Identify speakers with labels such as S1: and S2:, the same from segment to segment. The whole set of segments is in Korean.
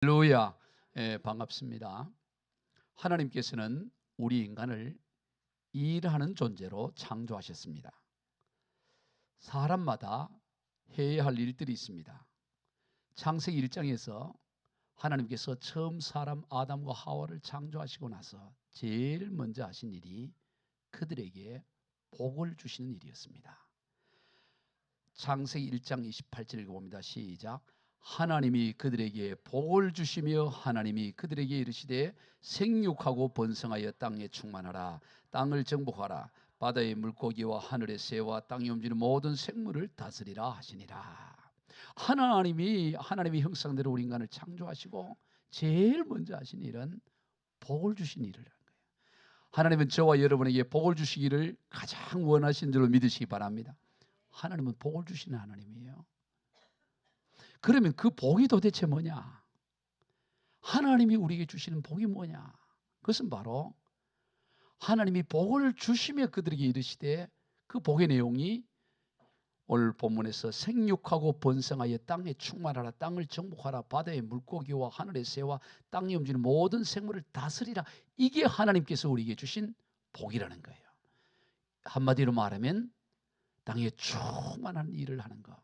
S1: 할렐루야. 반갑습니다. 하나님께서는 우리 인간을 일하는 존재로 창조하셨습니다. 사람마다 해야 할 일들이 있습니다. 창세기 1장에서 하나님께서 처음 사람 아담과 하와를 창조하시고 나서 제일 먼저 하신 일이 그들에게 복을 주시는 일이었습니다. 창세기 1장 28절 읽어봅니다. 시작. 하나님이 그들에게 복을 주시며 하나님이 그들에게 이르시되 생육하고 번성하여 땅에 충만하라. 땅을 정복하라. 바다의 물고기와 하늘의 새와 땅에 움직이는 모든 생물을 다스리라 하시니라. 하나님이 형상대로 우리 인간을 창조하시고 제일 먼저 하신 일은 복을 주신 일을 하는 거예요. 하나님은 저와 여러분에게 복을 주시기를 가장 원하신 줄로 믿으시기 바랍니다. 하나님은 복을 주시는 하나님이에요. 그러면 그 복이 도대체 뭐냐? 하나님이 우리에게 주시는 복이 뭐냐? 그것은 바로 하나님이 복을 주시며 그들에게 이르시되 그 복의 내용이 오늘 본문에서 생육하고 번성하여 땅에 충만하라. 땅을 정복하라. 바다의 물고기와 하늘의 새와 땅에 움직이는 모든 생물을 다스리라. 이게 하나님께서 우리에게 주신 복이라는 거예요. 한마디로 말하면 땅에 충만한 일을 하는 것,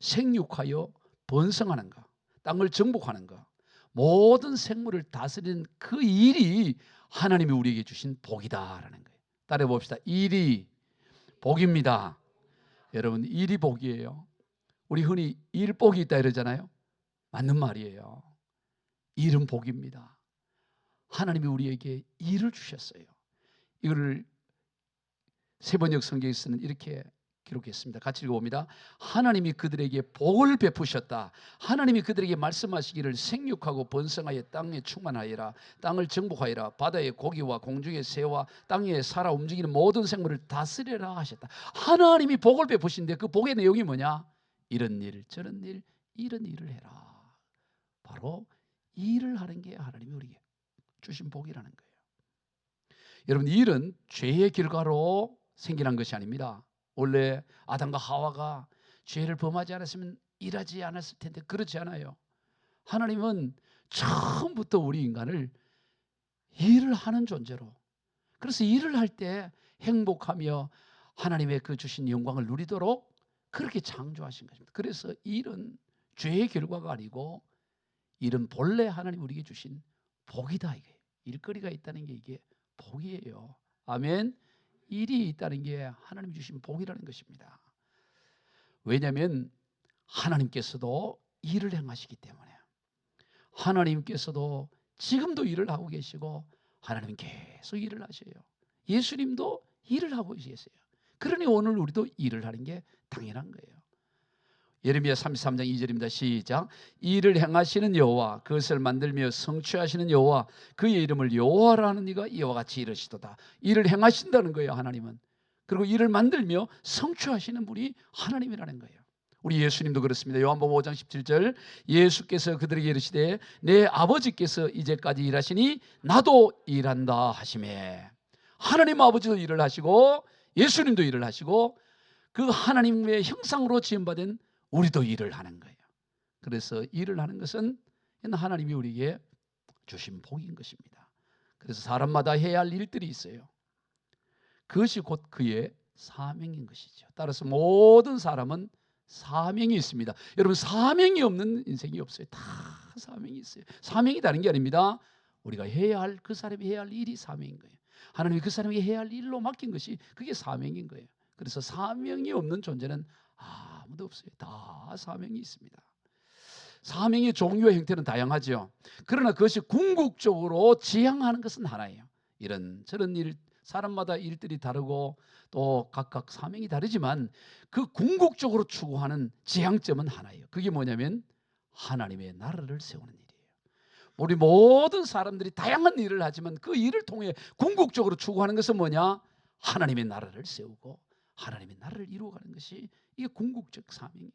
S1: 생육하여 번성하는 것, 땅을 정복하는 것, 모든 생물을 다스리는 그 일이 하나님이 우리에게 주신 복이다라는 거예요. 따라해 봅시다. 일이 복입니다. 여러분, 일이 복이에요. 우리 흔히 일복이 있다 이러잖아요. 맞는 말이에요. 일은 복입니다. 하나님이 우리에게 일을 주셨어요. 이거를 세번역 성경에서는 이렇게 기록했습니다. 같이 읽어봅니다. 하나님이 그들에게 복을 베푸셨다. 하나님이 그들에게 말씀하시기를 생육하고 번성하여 땅에 충만하여라. 땅을 정복하여라. 바다의 고기와 공중의 새와 땅에 살아 움직이는 모든 생물을 다스려라 하셨다. 하나님이 복을 베푸신데 그 복의 내용이 뭐냐? 이런 일 저런 일 이런 일을 해라. 바로 일을 하는 게 하나님이 우리에게 주신 복이라는 거예요. 여러분, 일은 죄의 결과로 생겨난 것이 아닙니다. 원래 아담과 하와가 죄를 범하지 않았으면 일하지 않았을 텐데 그렇지 않아요. 하나님은 처음부터 우리 인간을 일을 하는 존재로, 그래서 일을 할 때 행복하며 하나님의 그 주신 영광을 누리도록 그렇게 창조하신 것입니다. 그래서 일은 죄의 결과가 아니고 일은 본래 하나님 우리에게 주신 복이다. 이게 일거리가 있다는 게 이게 복이에요. 아멘. 일이 있다는 게 하나님 주신 복이라는 것입니다. 왜냐하면 하나님께서도 일을 행하시기 때문에, 하나님께서도 지금도 일을 하고 계시고 하나님은 계속 일을 하셔요. 예수님도 일을 하고 계세요. 그러니 오늘 우리도 일을 하는 게 당연한 거예요. 예레미야 33장 2절입니다. 시작. 일을 행하시는 여호와, 그것을 만들며 성취하시는 여호와, 그의 이름을 여호와라 하는 이가 이와 같이 이르시도다. 일을 행하신다는 거예요, 하나님은. 그리고 일을 만들며 성취하시는 분이 하나님이라는 거예요. 우리 예수님도 그렇습니다. 요한복음 5장 17절, 예수께서 그들에게 이르시되 내 아버지께서 이제까지 일하시니 나도 일한다 하시매. 하나님 아버지도 일을 하시고 예수님도 일을 하시고 그 하나님의 형상으로 지음받은 우리도 일을 하는 거예요. 그래서 일을 하는 것은 하나님이 우리에게 주신 복인 것입니다. 그래서 사람마다 해야 할 일들이 있어요. 그것이 곧 그의 사명인 것이죠. 따라서 모든 사람은 사명이 있습니다. 여러분, 사명이 없는 인생이 없어요. 다 사명이 있어요. 사명이 다른 게 아닙니다. 우리가 해야 할, 그 사람이 해야 할 일이 사명인 거예요. 하나님이 그 사람이 해야 할 일로 맡긴 것이 그게 사명인 거예요. 그래서 사명이 없는 존재는 아무도 없어요. 다 사명이 있습니다. 사명의 종류와 형태는 다양하죠. 그러나 그것이 궁극적으로 지향하는 것은 하나예요. 이런 저런 일, 사람마다 일들이 다르고 또 각각 사명이 다르지만 그 궁극적으로 추구하는 지향점은 하나예요. 그게 뭐냐면 하나님의 나라를 세우는 일이에요. 우리 모든 사람들이 다양한 일을 하지만 그 일을 통해 궁극적으로 추구하는 것은 뭐냐? 하나님의 나라를 세우고 하나님의 나라를 이루어가는 것이 이게 궁극적 사명이에요.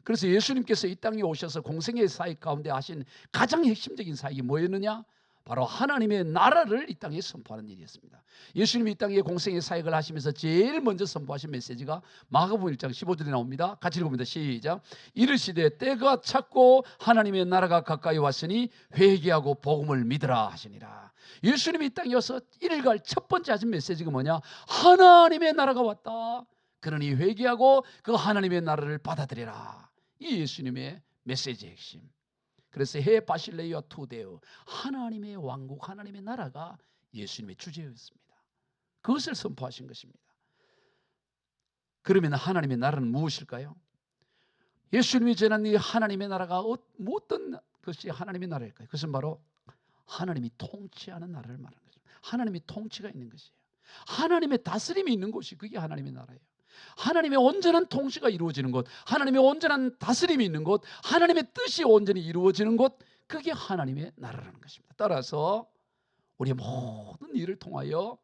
S1: 그래서 예수님께서 이 땅에 오셔서 공생의 사역 가운데 하신 가장 핵심적인 사역이 뭐였느냐? 바로 하나님의 나라를 이 땅에 선포하는 일이었습니다. 예수님이 이 땅에 공생의 사역을 하시면서 제일 먼저 선포하신 메시지가 마가복음 1장 15절에 나옵니다. 같이 읽어봅니다. 시작. 이르시되 때가 찼고 하나님의 나라가 가까이 왔으니 회개하고 복음을 믿으라 하시니라. 예수님이 이 땅에 와서 일갈 첫 번째 하신 메시지가 뭐냐? 하나님의 나라가 왔다. 그러니 회개하고 그 하나님의 나라를 받아들여라. 이 예수님의 메시지의 핵심. 그래서 해 바실레이와 투데우, 하나님의 왕국, 하나님의 나라가 예수님의 주제였습니다. 그것을 선포하신 것입니다. 그러면 하나님의 나라는 무엇일까요? 예수님이 전한 이 하나님의 나라가 어떤 것이 하나님의 나라일까요? 그것은 바로 하나님이 통치하는 나라를 말하는 거죠. 하나님이 통치가 있는 것이에요. 하나님의 다스림이 있는 곳이 그게 하나님의 나라예요. 하나님의 온전한 통치가 이루어지는 곳, 하나님의 온전한 다스림이 있는 곳, 하나님의 뜻이 온전히 이루어지는 곳, 그게 하나님의 나라라는 것입니다. 따라서 우리의 모든 일을 통하여,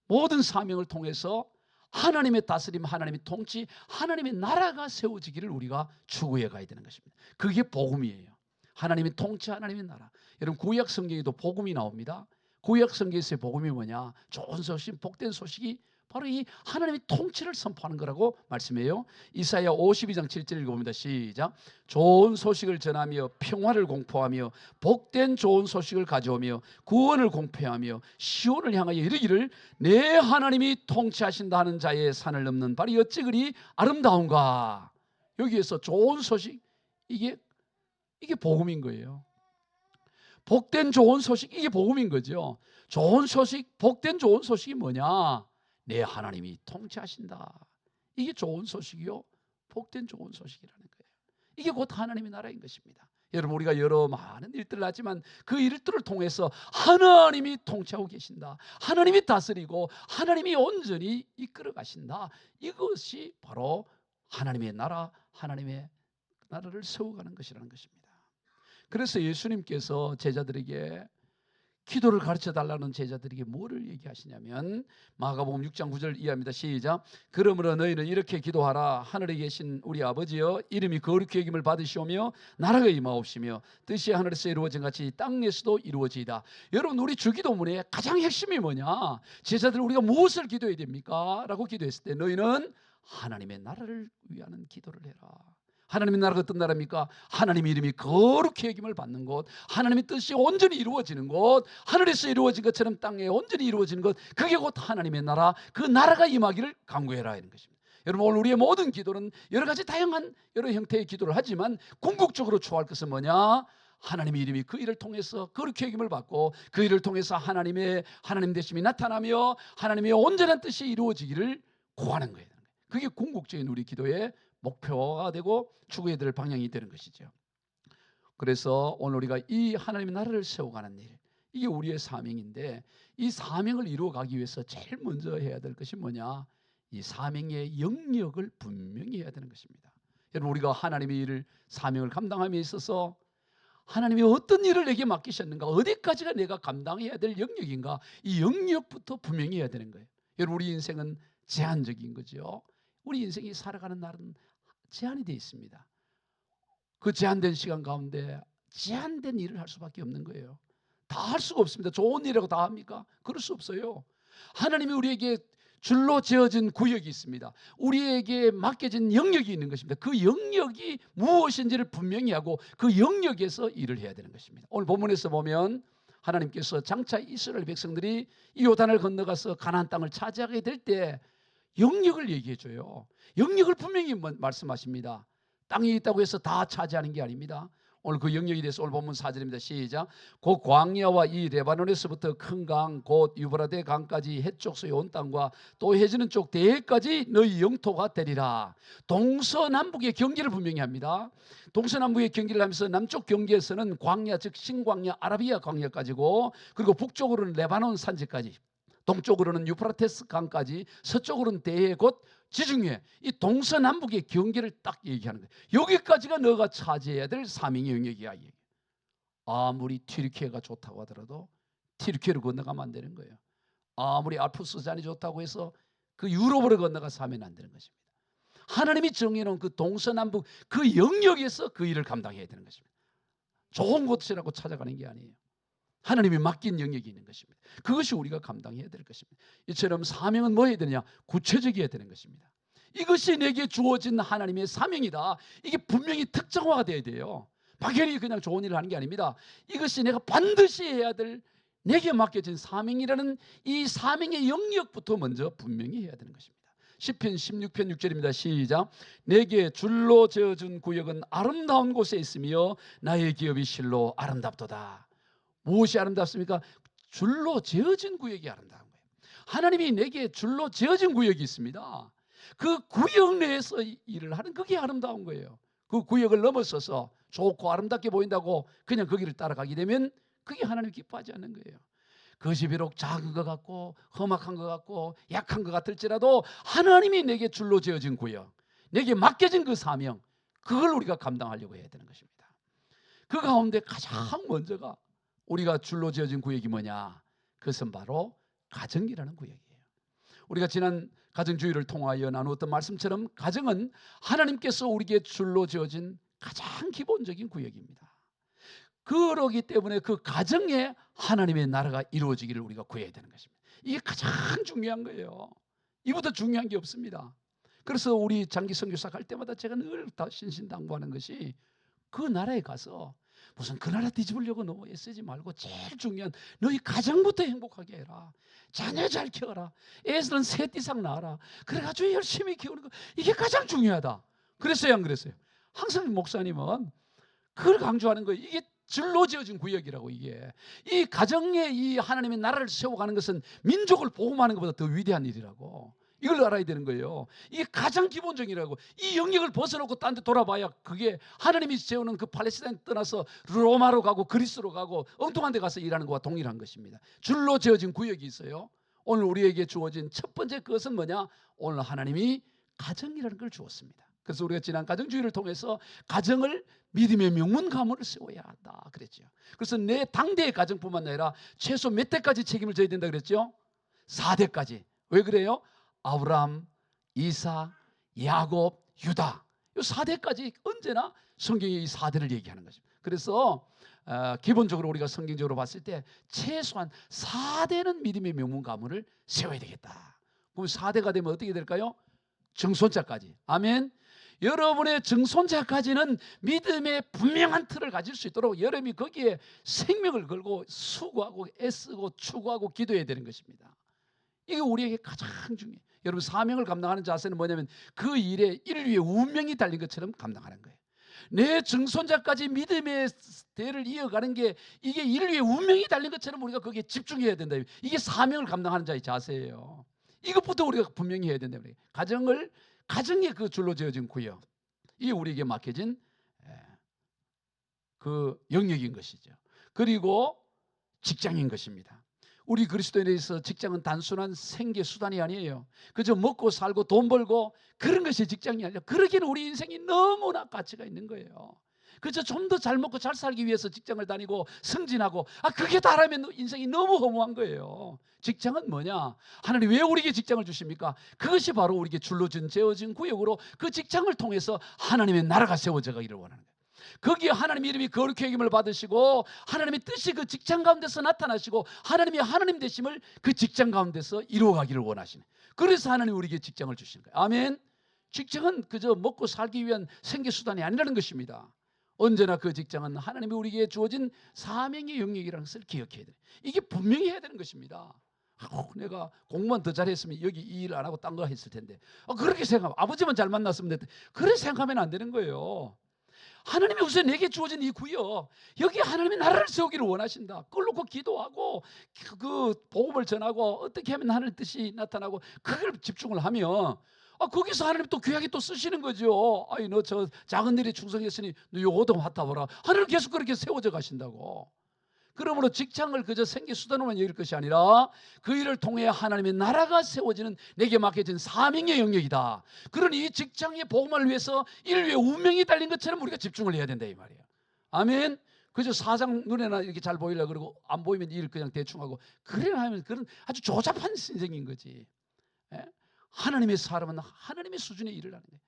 S1: 모든 사명을 통해서 하나님의 다스림, 하나님의 통치, 하나님의 나라가 세워지기를 우리가 추구해 가야 되는 것입니다. 그게 복음이에요. 하나님의 통치, 하나님의 나라. 여러분 구약 성경에도 복음이 나옵니다. 구약 성경에서의 복음이 뭐냐? 좋은 소식, 복된 소식이 바로 이 하나님의 통치를 선포하는 거라고 말씀해요. 이사야 52장 7절 읽어봅니다. 시작. 좋은 소식을 전하며 평화를 공포하며 복된 좋은 소식을 가져오며 구원을 공표하며 시온을 향하여 이르기를 내 하나님이 통치하신다 하는 자의 산을 넘는 발이 어찌 그리 아름다운가. 여기에서 좋은 소식, 이게 복음인 거예요. 복된 좋은 소식, 이게 복음인 거죠. 좋은 소식, 복된 좋은 소식이 뭐냐? 내 하나님이 통치하신다. 이게 좋은 소식이요, 복된 좋은 소식이라는 거예요. 이게 곧 하나님의 나라인 것입니다. 여러분, 우리가 여러 많은 일들을 하지만 그 일들을 통해서 하나님이 통치하고 계신다, 하나님이 다스리고 하나님이 온전히 이끌어 가신다. 이것이 바로 하나님의 나라, 하나님의 나라를 세워가는 것이라는 것입니다. 그래서 예수님께서 제자들에게, 기도를 가르쳐달라는 제자들에게 뭐를 얘기하시냐면 마가복음 6장 9절 이해합니다. 시작. 그러므로 너희는 이렇게 기도하라. 하늘에 계신 우리 아버지여, 이름이 거룩히 여김을 받으시오며 나라가 임하옵시며 뜻이 하늘에서 이루어진 같이 땅에서도 이루어지이다. 여러분, 우리 주기도문의 가장 핵심이 뭐냐? 제자들, 우리가 무엇을 기도해야 됩니까? 라고 기도했을 때 너희는 하나님의 나라를 위하는 기도를 해라. 하나님의 나라가 어떤 나라입니까? 하나님의 이름이 거룩히 여김을 받는 곳, 하나님의 뜻이 온전히 이루어지는 곳, 하늘에서 이루어진 것처럼 땅에 온전히 이루어지는 것, 그게 곧 하나님의 나라, 그 나라가 임하기를 간구해라 하는 것입니다. 여러분, 오늘 우리의 모든 기도는 여러 가지 다양한 여러 형태의 기도를 하지만 궁극적으로 초할 것은 뭐냐? 하나님의 이름이 그 일을 통해서 거룩히 여김을 받고 그 일을 통해서 하나님 되심이 나타나며 하나님의 온전한 뜻이 이루어지기를 구하는 거예요. 그게 궁극적인 우리 기도의 목표가 되고 추구해야 될 방향이 되는 것이죠. 그래서 오늘 우리가 이 하나님의 나라를 세워가는 일, 이게 우리의 사명인데, 이 사명을 이루어가기 위해서 제일 먼저 해야 될 것이 뭐냐? 이 사명의 영역을 분명히 해야 되는 것입니다. 여러분, 우리가 하나님의 일을, 사명을 감당함에 있어서 하나님이 어떤 일을 내게 맡기셨는가, 어디까지가 내가 감당해야 될 영역인가, 이 영역부터 분명히 해야 되는 거예요. 여러분, 우리 인생은 제한적인 거죠. 우리 인생이 살아가는 날은 제한이 되어 있습니다. 그 제한된 시간 가운데 제한된 일을 할 수밖에 없는 거예요. 다 할 수가 없습니다. 좋은 일이라고 다 합니까? 그럴 수 없어요. 하나님이 우리에게 줄로 지어진 구역이 있습니다. 우리에게 맡겨진 영역이 있는 것입니다. 그 영역이 무엇인지를 분명히 하고 그 영역에서 일을 해야 되는 것입니다. 오늘 본문에서 보면 하나님께서 장차 이스라엘 백성들이 이 요단을 건너가서 가나안 땅을 차지하게 될 때 영역을 얘기해 줘요. 영역을 분명히 말씀하십니다. 땅이 있다고 해서 다 차지하는 게 아닙니다. 오늘 그 영역에 대해서 오늘 본문 4절입니다. 시작. 곧 광야와 이 레바논에서부터 큰 강 곧 유브라데 강까지 해쪽 온 땅과 또 해지는 쪽 대해까지 너희 영토가 되리라. 동서남북의 경계를 분명히 합니다. 동서남북의 경계를 하면서 남쪽 경계에서는 광야, 즉 신광야, 아라비아 광야까지고, 그리고 북쪽으로는 레바논 산지까지, 동쪽으로는 유프라테스 강까지, 서쪽으로는 대해 곧 지중해, 이 동서남북의 경계를 딱 얘기하는 거예요. 여기까지가 너가 차지해야 될 사명의 영역이야. 아무리 튀르키예가 좋다고 하더라도 튀르키예를 건너가면 안 되는 거예요. 아무리 알프스산이 좋다고 해서 그 유럽으로 건너가서 하면 안 되는 것입니다. 하나님이 정해놓은 그 동서남북 그 영역에서 그 일을 감당해야 되는 것입니다. 좋은 곳이라고 찾아가는 게 아니에요. 하나님이 맡긴 영역이 있는 것입니다. 그것이 우리가 감당해야 될 것입니다. 이처럼 사명은 뭐 해야 되느냐? 구체적이어야 되는 것입니다. 이것이 내게 주어진 하나님의 사명이다. 이게 분명히 특정화가 되어야 돼요. 막연히 그냥 좋은 일을 하는 게 아닙니다. 이것이 내가 반드시 해야 될 내게 맡겨진 사명이라는 이 사명의 영역부터 먼저 분명히 해야 되는 것입니다. 시편 16편 6절입니다. 시작. 내게 줄로 지어준 구역은 아름다운 곳에 있으며 나의 기업이 실로 아름답도다. 무엇이 아름답습니까? 줄로 지어진 구역이 아름다운 거예요. 하나님이 내게 줄로 지어진 구역이 있습니다. 그 구역 내에서 일을 하는 그게 아름다운 거예요. 그 구역을 넘어서서 좋고 아름답게 보인다고 그냥 그 길을 따라가게 되면 그게 하나님 기뻐하지 않는 거예요. 그것이 비록 작은 것 같고 험악한 것 같고 약한 것 같을지라도 하나님이 내게 줄로 지어진 구역, 내게 맡겨진 그 사명, 그걸 우리가 감당하려고 해야 되는 것입니다. 그 가운데 가장 먼저가 우리가 줄로 지어진 구역이 뭐냐? 그것은 바로 가정이라는 구역이에요. 우리가 지난 가정주의를 통하여 나누었던 말씀처럼 가정은 하나님께서 우리에게 줄로 지어진 가장 기본적인 구역입니다. 그러기 때문에 그 가정에 하나님의 나라가 이루어지기를 우리가 구해야 되는 것입니다. 이게 가장 중요한 거예요. 이보다 중요한 게 없습니다. 그래서 우리 장기 선교사 갈 때마다 제가 늘 신신당부하는 것이 그 나라에 가서 무슨 그 나라 뒤집으려고 너무 애쓰지 말고 제일 중요한 너희 가정부터 행복하게 해라. 자녀 잘 키워라. 애들은 셋 이상 낳아라. 그래가지고 열심히 키우는 거 이게 가장 중요하다. 그랬어요, 안 그랬어요? 항상 목사님은 그걸 강조하는 거예요. 이게 줄로 지어진 구역이라고. 이게 이 가정에 이 하나님의 나라를 세워가는 것은 민족을 복음하는 것보다 더 위대한 일이라고. 이걸 알아야 되는 거예요. 이게 가장 기본적이라고. 이 영역을 벗어놓고 딴 데 돌아봐야 그게 하나님이 세우는 그 팔레스타인 떠나서 로마로 가고 그리스로 가고 엉뚱한 데 가서 일하는 것과 동일한 것입니다. 줄로 지어진 구역이 있어요. 오늘 우리에게 주어진 첫 번째 그것은 뭐냐? 오늘 하나님이 가정이라는 걸 주었습니다. 그래서 우리가 지난 가정주의를 통해서 가정을 믿음의 명문 가문을 세워야 한다 그랬죠. 그래서 내 당대의 가정뿐만 아니라 최소 몇 대까지 책임을 져야 된다 그랬죠? 4대까지. 왜 그래요? 아브라함, 이삭, 야곱, 유다. 이 4대까지 언제나 성경이 이 4대를 얘기하는 거죠. 그래서 기본적으로 우리가 성경적으로 봤을 때 최소한 4대는 믿음의 명문 가문을 세워야 되겠다. 그럼 4대가 되면 어떻게 될까요? 증손자까지. 아멘. 여러분의 증손자까지는 믿음의 분명한 틀을 가질 수 있도록 여러분이 거기에 생명을 걸고 수고하고 애쓰고 추구하고 기도해야 되는 것입니다. 이게 우리에게 가장 중요해요. 여러분 사명을 감당하는 자세는 뭐냐면 그 일에 인류의 운명이 달린 것처럼 감당하는 거예요. 내 증손자까지 믿음의 대를 이어가는 게 이게 인류의 운명이 달린 것처럼 우리가 거기에 집중해야 된다. 이게 사명을 감당하는 자의 자세예요. 이것부터 우리가 분명히 해야 된다. 가정의 그 줄로 지어진 구역, 이게 우리에게 맡겨진 그 영역인 것이죠. 그리고 직장인 것입니다. 우리 그리스도인에서 직장은 단순한 생계 수단이 아니에요. 그저 먹고 살고 돈 벌고 그런 것이 직장이 아니라 그러기에는 우리 인생이 너무나 가치가 있는 거예요. 그저 좀 더 잘 먹고 잘 살기 위해서 직장을 다니고 승진하고 그게 다라면 인생이 너무 허무한 거예요. 직장은 뭐냐? 하나님 왜 우리에게 직장을 주십니까? 그것이 바로 우리에게 줄로 지어진 구역으로 그 직장을 통해서 하나님의 나라가 세워져 가기를 원하는 거예요. 거기에 하나님의 이름이 거룩히 여김을 받으시고 하나님의 뜻이 그 직장 가운데서 나타나시고 하나님이 하나님 되심을 그 직장 가운데서 이루어가기를 원하시네. 그래서 하나님이 우리에게 직장을 주시는 거예요. 아멘. 직장은 그저 먹고 살기 위한 생계수단이 아니라는 것입니다. 언제나 그 직장은 하나님이 우리에게 주어진 사명의 영역이라는 것을 기억해야 돼요. 이게 분명히 해야 되는 것입니다. 내가 공부만 더 잘했으면 여기 이 일 안 하고 딴 거 했을 텐데 그렇게 생각하면 아버지만 잘 만났으면 됐대. 그렇게 생각하면 안 되는 거예요. 하나님이 우선 내게 주어진 이 구역, 여기 하나님의 나라를 세우기를 원하신다. 그걸 놓고 기도하고 그 복음을 전하고 어떻게 하면 하나님의 뜻이 나타나고 그걸 집중을 하면 거기서 하나님 또 귀하게 또 쓰시는 거죠. 아이 너 저 작은 일에 충성했으니 너 요거도 맡아보라. 하나님 계속 그렇게 세워져 가신다고. 그러므로 직장을 그저 생계수단으로만 여길 것이 아니라 그 일을 통해 하나님의 나라가 세워지는 내게 맡겨진 사명의 영역이다. 그러니 이 직장의 복음을 위해서 인류의 운명이 달린 것처럼 우리가 집중을 해야 된다 이 말이에요. 아멘. 그저 사장 눈에나 이렇게 잘 보이려고 그러고 안 보이면 일 그냥 대충 하고 그래 하면 그런 아주 조잡한 인생인 거지. 하나님의 사람은 하나님의 수준의 일을 하는 거예요.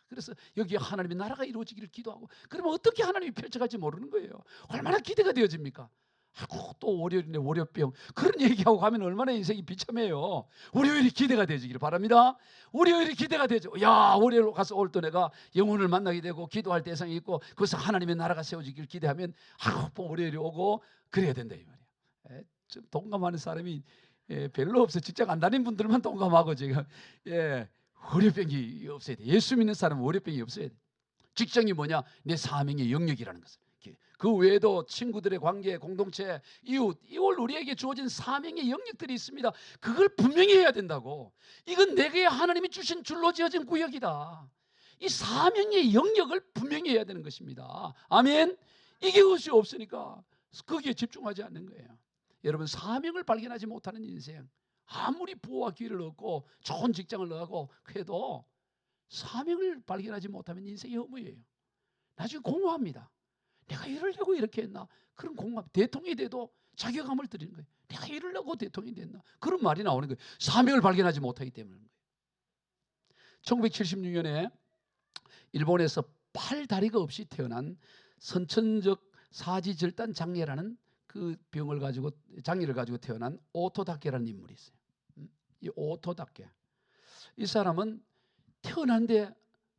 S1: 그래서 여기에 하나님의 나라가 이루어지기를 기도하고 그러면 어떻게 하나님이 펼쳐갈지 모르는 거예요. 얼마나 기대가 되어집니까? 아이고, 또 월요일이네, 월요병. 그런 얘기하고 가면 얼마나 인생이 비참해요. 월요일이 기대가 되시길 바랍니다. 월요일이 기대가 되죠. 야, 월요일 가서 올 또 내가 영혼을 만나게 되고 기도할 대상이 있고 그래서 하나님의 나라가 세워지길 기대하면 아이고, 월요일이 오고 그래야 된다 이 말이야. 좀 동감하는 사람이 별로 없어요. 직장 안 다니는 분들만 동감하고 지금 월요병이 없어야 돼. 예수 믿는 사람은 월요병이 없어야 돼. 직장이 뭐냐? 내 사명의 영역이라는 것을. 그 외에도 친구들의 관계, 공동체, 이웃, 이걸 우리에게 주어진 사명의 영역들이 있습니다. 그걸 분명히 해야 된다고. 이건 내게 하나님이 주신 줄로 지어진 구역이다. 이 사명의 영역을 분명히 해야 되는 것입니다. 아멘. 이게 것이 없으니까 거기에 집중하지 않는 거예요. 여러분, 사명을 발견하지 못하는 인생, 아무리 부와 기회를 얻고 좋은 직장을 얻고 해도 사명을 발견하지 못하면 인생이 허무해요. 나중에 공허합니다. 내가 이러려고 이렇게 했나? 그런 공허함. 대통령이 돼도 자괴감을 드리는 거예요. 내가 이러려고 대통령이 됐나? 그런 말이 나오는 거예요. 사명을 발견하지 못하기 때문인 거예요. 1976년에 일본에서 팔다리가 없이 태어난 선천적 사지절단 장애라는 그 병을 가지고, 장애를 가지고 태어난 오토다케라는 인물이 있어요. 이 오토다케, 이 사람은 태어난데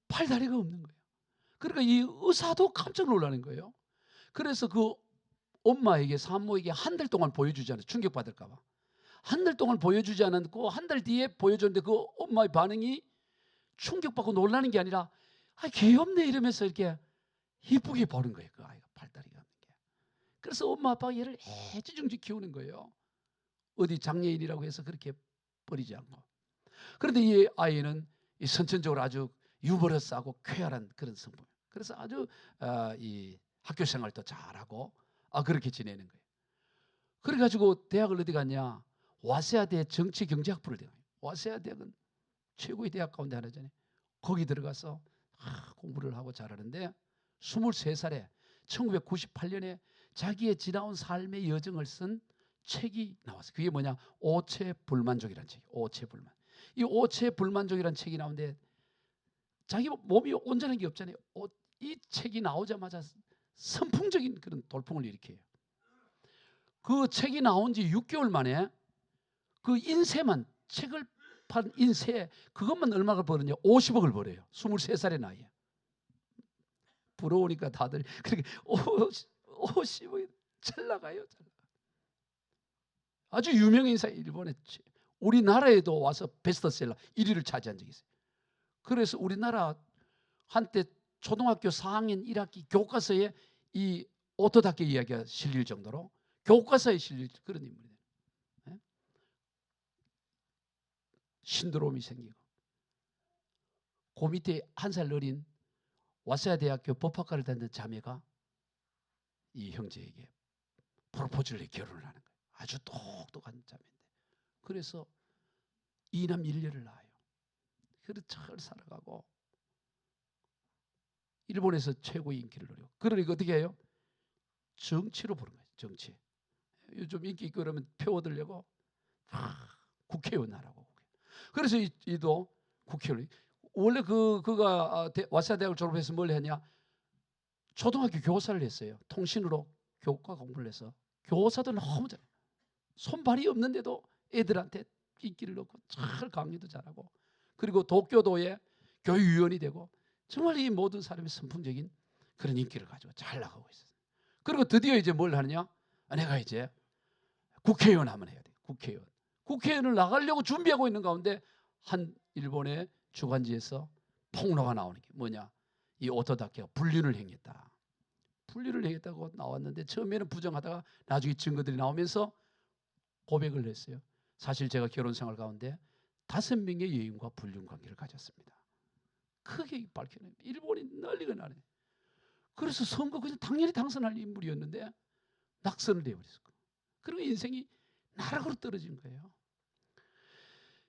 S1: 팔다리가 없는 거예요. 그러니까 이 의사도 깜짝 놀라는 거예요. 그래서 그 엄마에게, 산모에게 한 달 동안 보여주지 않았어요. 충격받을까 봐. 한 달 동안 보여주지 않았고 한 달 뒤에 보여줬는데 그 엄마의 반응이 충격받고 놀라는 게 아니라 귀엽네 이러면서 이렇게 이쁘게 보는 거예요. 그 아이가 팔다리가 없는 게. 그래서 엄마 아빠가 얘를 애지중지 키우는 거예요. 어디 장애인이라고 해서 그렇게 버리지 않고. 그런데 이 아이는 이 선천적으로 아주 유머러스하고 쾌활한 그런 성품. 그래서 아주 이 학교 생활도 잘하고 그렇게 지내는 거예요. 그래가지고 대학을 어디 갔냐? 와세아대 정치경제학부를 들어가요. 와세아 대학은 최고의 대학 가운데 하나잖아요. 거기 들어가서 공부를 하고 잘하는데 23살에 1998년에 자기의 지나온 삶의 여정을 쓴 책이 나왔어요. 그게 뭐냐? 오체불만족이라는 책이에요. 오체불만. 이 오체불만족이라는 책이 나오는데 자기 몸이 온전한 게 없잖아요. 이 책이 나오자마자 선풍적인 그런 돌풍을 일으켜요. 그 책이 나온 지 6개월 만에 그 인쇄만, 책을 판 인쇄, 그것만 얼마가 벌었냐? 50억을 벌어요. 23살의 나이에. 부러우니까 다들 그렇게 50억이 잘 나가요. 잘 나가. 아주 유명 인사, 일본에 우리나라에도 와서 베스트셀러 1위를 차지한 적이 있어요. 그래서 우리나라 한때 초등학교 4학년 1학기 교과서에 이 오토다케 이야기가 실릴 정도로 교과서에 실릴 그런 인물이에요. 네? 신드롬이 생기고 그 밑에 한 살 어린 와세아 대학교 법학과를 다니는 자매가 이 형제에게 프로포즈를 해 결혼을 하는 거예요. 아주 똑똑한 자매인데. 그래서 2남 1녀를 낳아요. 그래서 잘 살아가고 일본에서 최고의 인기를 누리고. 그러니까 어떻게 해요? 정치로 보는 거예요. 정치. 요즘 인기 있고 그러면 표 얻으려고 국회의원 하라고. 그래서 이도 국회의원. 원래 그가 와세아 대학을 졸업해서 뭘 했냐? 초등학교 교사를 했어요. 통신으로 교과 공부를 해서. 교사도 너무 잘해요. 손발이 없는데도 애들한테 인기를 얻고 잘 강의도 잘하고, 그리고 도쿄도의 교육위원이 되고, 정말 이 모든 사람이 선풍적인 그런 인기를 가지고 잘 나가고 있어요. 그리고 드디어 이제 뭘 하느냐? 내가 이제 국회의원 한번 해야 돼. 국회의원을 나가려고 준비하고 있는 가운데 한 일본의 주간지에서 폭로가 나오는 게 뭐냐? 이 오토다케가 불륜을 행했다. 불륜을 행했다고 나왔는데 처음에는 부정하다가 나중에 증거들이 나오면서 고백을 했어요. 사실 제가 결혼 생활 가운데 5명의 여인과 불륜 관계를 가졌습니다. 크게 밝혀낸 일본이 난리가 나네. 그래서 선거 그냥 당연히 당선할 인물이었는데 낙선을 내버렸어요. 그리고 인생이 나락으로 떨어진 거예요.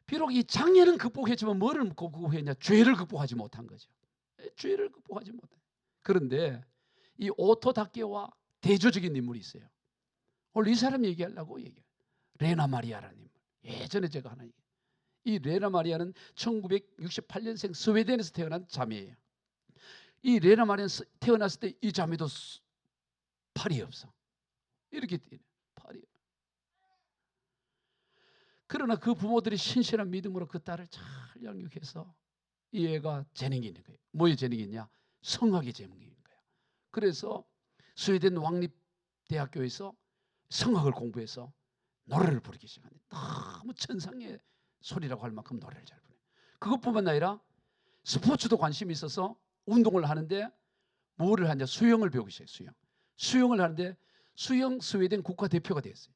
S1: 비록 이 장애는 극복했지만 뭐를 극복했냐? 죄를 극복하지 못한 거죠. 죄를 극복하지 못해. 그런데 이 오토다케와 대조적인 인물이 있어요. 오늘 이 사람 얘기하려고 얘기해요. 레나 마리아라는 인물. 예전에 제가 하나 얘기해요. 이 레나 마리아는 1968년생 스웨덴에서 태어난 자매예요. 이 레나 마리아는 태어났을 때 이 자매도 팔이 없어. 이렇게 그러나 그 부모들이 신실한 믿음으로 그 딸을 잘 양육해서 이 애가 재능이 있는 거예요. 뭐에 재능이 있냐? 성악에 재능이 있는 거예요. 그래서 스웨덴 왕립대학교에서 성악을 공부해서 노래를 부르기 시작하는데 너무 천상의 소리라고 할 만큼 노래를 잘 부르요. 그것뿐만 아니라 스포츠도 관심이 있어서 운동을 하는데 뭐를 하냐? 수영을 배우기 시작해요. 수영을 하는데 수영 스웨덴 국가대표가 됐어요.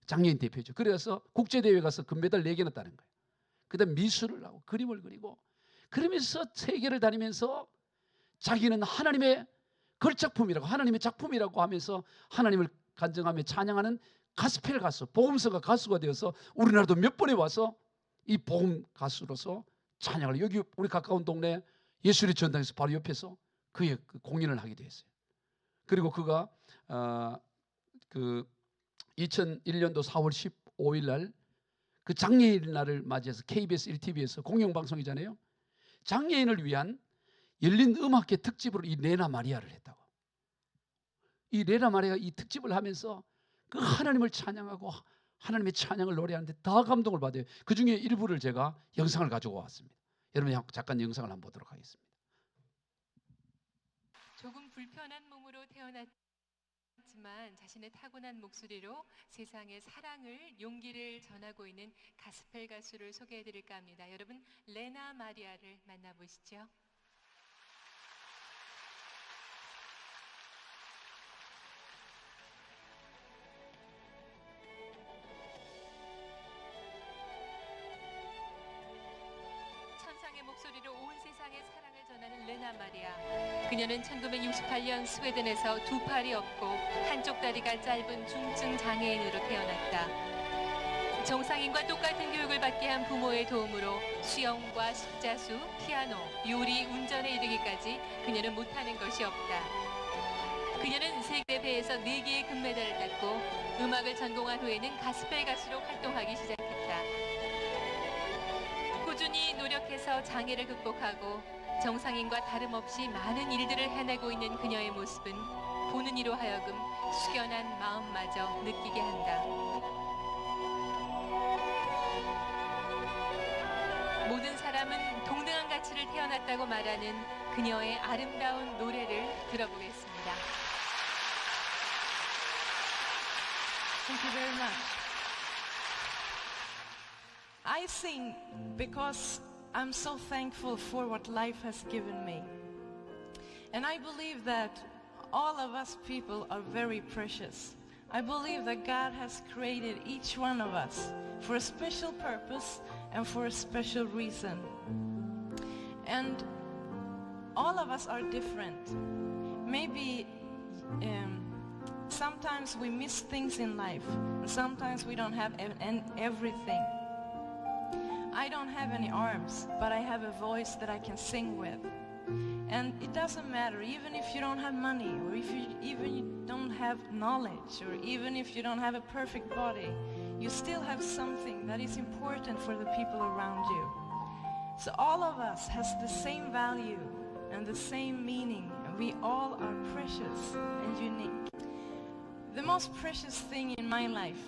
S1: 장애인 대표죠. 그래서 국제대회 가서 금메달 4개나 따는 거예요. 그 다음 미술을 하고 그림을 그리고 그러면서 세계를 다니면서 자기는 하나님의 걸작품이라고 하나님의 작품이라고 하면서 하나님을 간증하며 찬양하는 가스펠 가수, 복음서가 가수가 되어서 우리나라도 몇 번에 와서 이 복음 가수로서 찬양을 여기 우리 가까운 동네 예술의 전당에서 바로 옆에서 그의 그 공연을 하게 되었어요. 그리고 그가 2001년도 4월 15일 날 그 장애인 날을 맞이해서 KBS 1TV에서 공영방송이잖아요. 장애인을 위한 열린 음악회 특집으로 이 레나 마리아를 했다고. 이 레나 마리아가 이 특집을 하면서 그 하나님을 찬양하고 하나님의 찬양을 노래하는데 다 감동을 받아요. 그 중에 일부를 제가 영상을 가지고 왔습니다. 여러분 잠깐 영상을 한번 보도록 하겠습니다.
S2: 조금 불편한 몸으로 태어났지만 자신의 타고난 목소리로 세상에 사랑을, 용기를 전하고 있는 가스펠 가수를 소개해드릴까 합니다. 여러분, 레나 마리아를 만나보시죠. 천상의 목소리로 온 세상에 사랑을 전하는 레나 마리아. 그녀는 1968년 스웨덴에서 두 팔이 없고 한쪽 다리가 짧은 중증 장애인으로 태어났다. 정상인과 똑같은 교육을 받게 한 부모의 도움으로 수영과 십자수, 피아노, 요리, 운전에 이르기까지 그녀는 못하는 것이 없다. 그녀는 세계대회에서 4개의 금메달을 땄고 음악을 전공한 후에는 가스펠 가수로 활동하기 시작했다. 꾸준히 노력해서 장애를 극복하고 정상인과 다름없이 많은 일들을 해내고 있는 그녀의 모습은 보는 이로 하여금 숙연한 마음마저 느끼게 한다. 모든 사람은 동등한 가치를 태어났다고 말하는 그녀의 아름다운 노래를 들어보겠습니다.
S3: Thank you very much. I sing because I'm so thankful for what life has given me. And I believe that all of us people are very precious. I believe that God has created each one of us for a special purpose and for a special reason. And all of us are different. Maybe sometimes we miss things in life, and sometimes we don't have everything. I don't have any arms, but I have a voice that I can sing with. And it doesn't matter, even if you don't have money, or if you don't have knowledge, or even if you don't have a perfect body, you still have something that is important for the people around you. So all of us has the same value and the same meaning, and we all are precious and unique. The most precious thing in my life,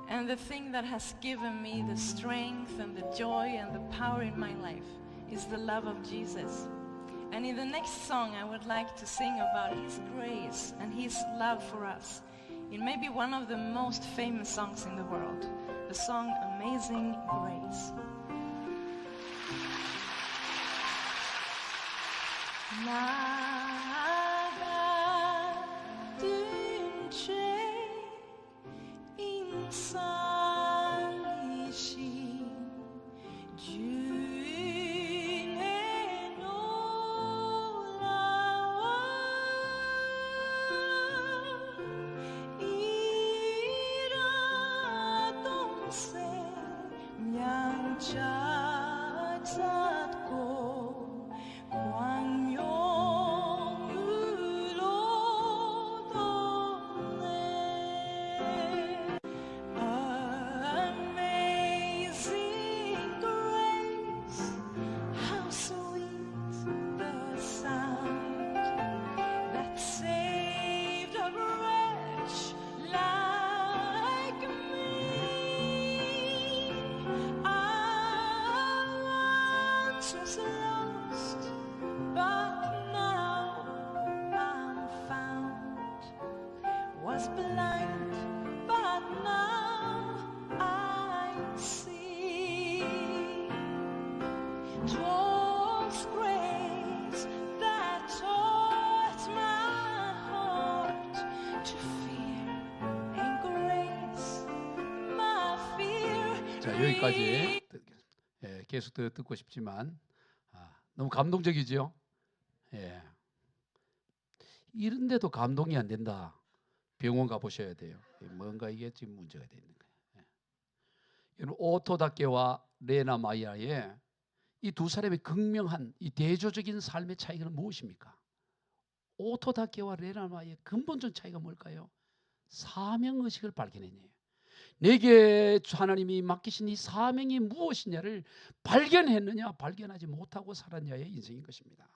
S3: and the thing that has given me the strength and the joy and the power in my life, is the love of Jesus. And in the next song I would like to sing about His grace and His love for us. It may be one of the most famous songs in the world, the song Amazing Grace. was blind, but now I see. 'Twas grace that taught my heart to fear, and grace my fear.
S1: 자, 여기까지 계속 더 듣고 싶지만 너무 감동적이죠. 예. 이런데도 감동이 안 된다. 병원 가 보셔야 돼요. 뭔가 이게 지금 문제가 되는 거예요. 예. 여러분, 오토 다케와 레나 마이아의 이 두 사람의 극명한 이 대조적인 삶의 차이가 무엇입니까? 오토 다케와 레나 마이아의 근본적 차이가 뭘까요? 사명의식을 발견했네요. 내게 하나님이 맡기신 이 사명이 무엇이냐를 발견했느냐, 발견하지 못하고 살았냐의 인생인 것입니다.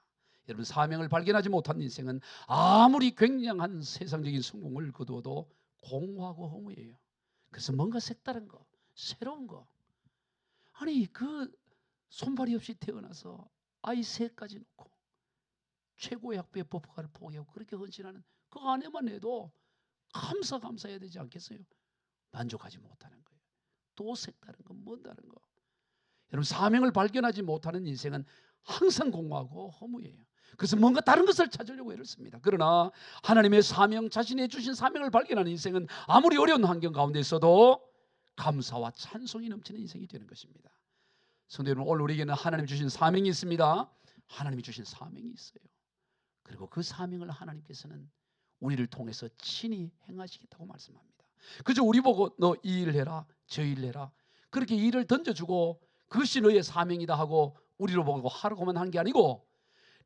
S1: 여러분, 사명을 발견하지 못한 인생은 아무리 굉장한 세상적인 성공을 거두어도 공허하고 허무해요. 그래서 뭔가 색다른 거, 새로운 거. 아니, 그 손발이 없이 태어나서 아이 셋까지 놓고 최고의 학부의 법학과를 포기하고 그렇게 헌신하는 그 아내만 해도 감사해야 되지 않겠어요? 만족하지 못하는 거예요. 또 색다른 거, 뭔 다른 거. 여러분, 사명을 발견하지 못하는 인생은 항상 공허하고 허무해요. 그래서 뭔가 다른 것을 찾으려고 애를 씁니다. 그러나 하나님의 사명, 자신이 주신 사명을 발견하는 인생은 아무리 어려운 환경 가운데 있어도 감사와 찬송이 넘치는 인생이 되는 것입니다. 성도 여러분, 오늘 우리에게는 하나님 주신 사명이 있습니다. 하나님이 주신 사명이 있어요. 그리고 그 사명을 하나님께서는 우리를 통해서 친히 행하시겠다고 말씀합니다. 그저 우리 보고 너 이 일을 해라, 저 일을 해라, 그렇게 일을 던져주고 그것이 너의 사명이다 하고 우리로 보고 하라고만 한 게 아니고,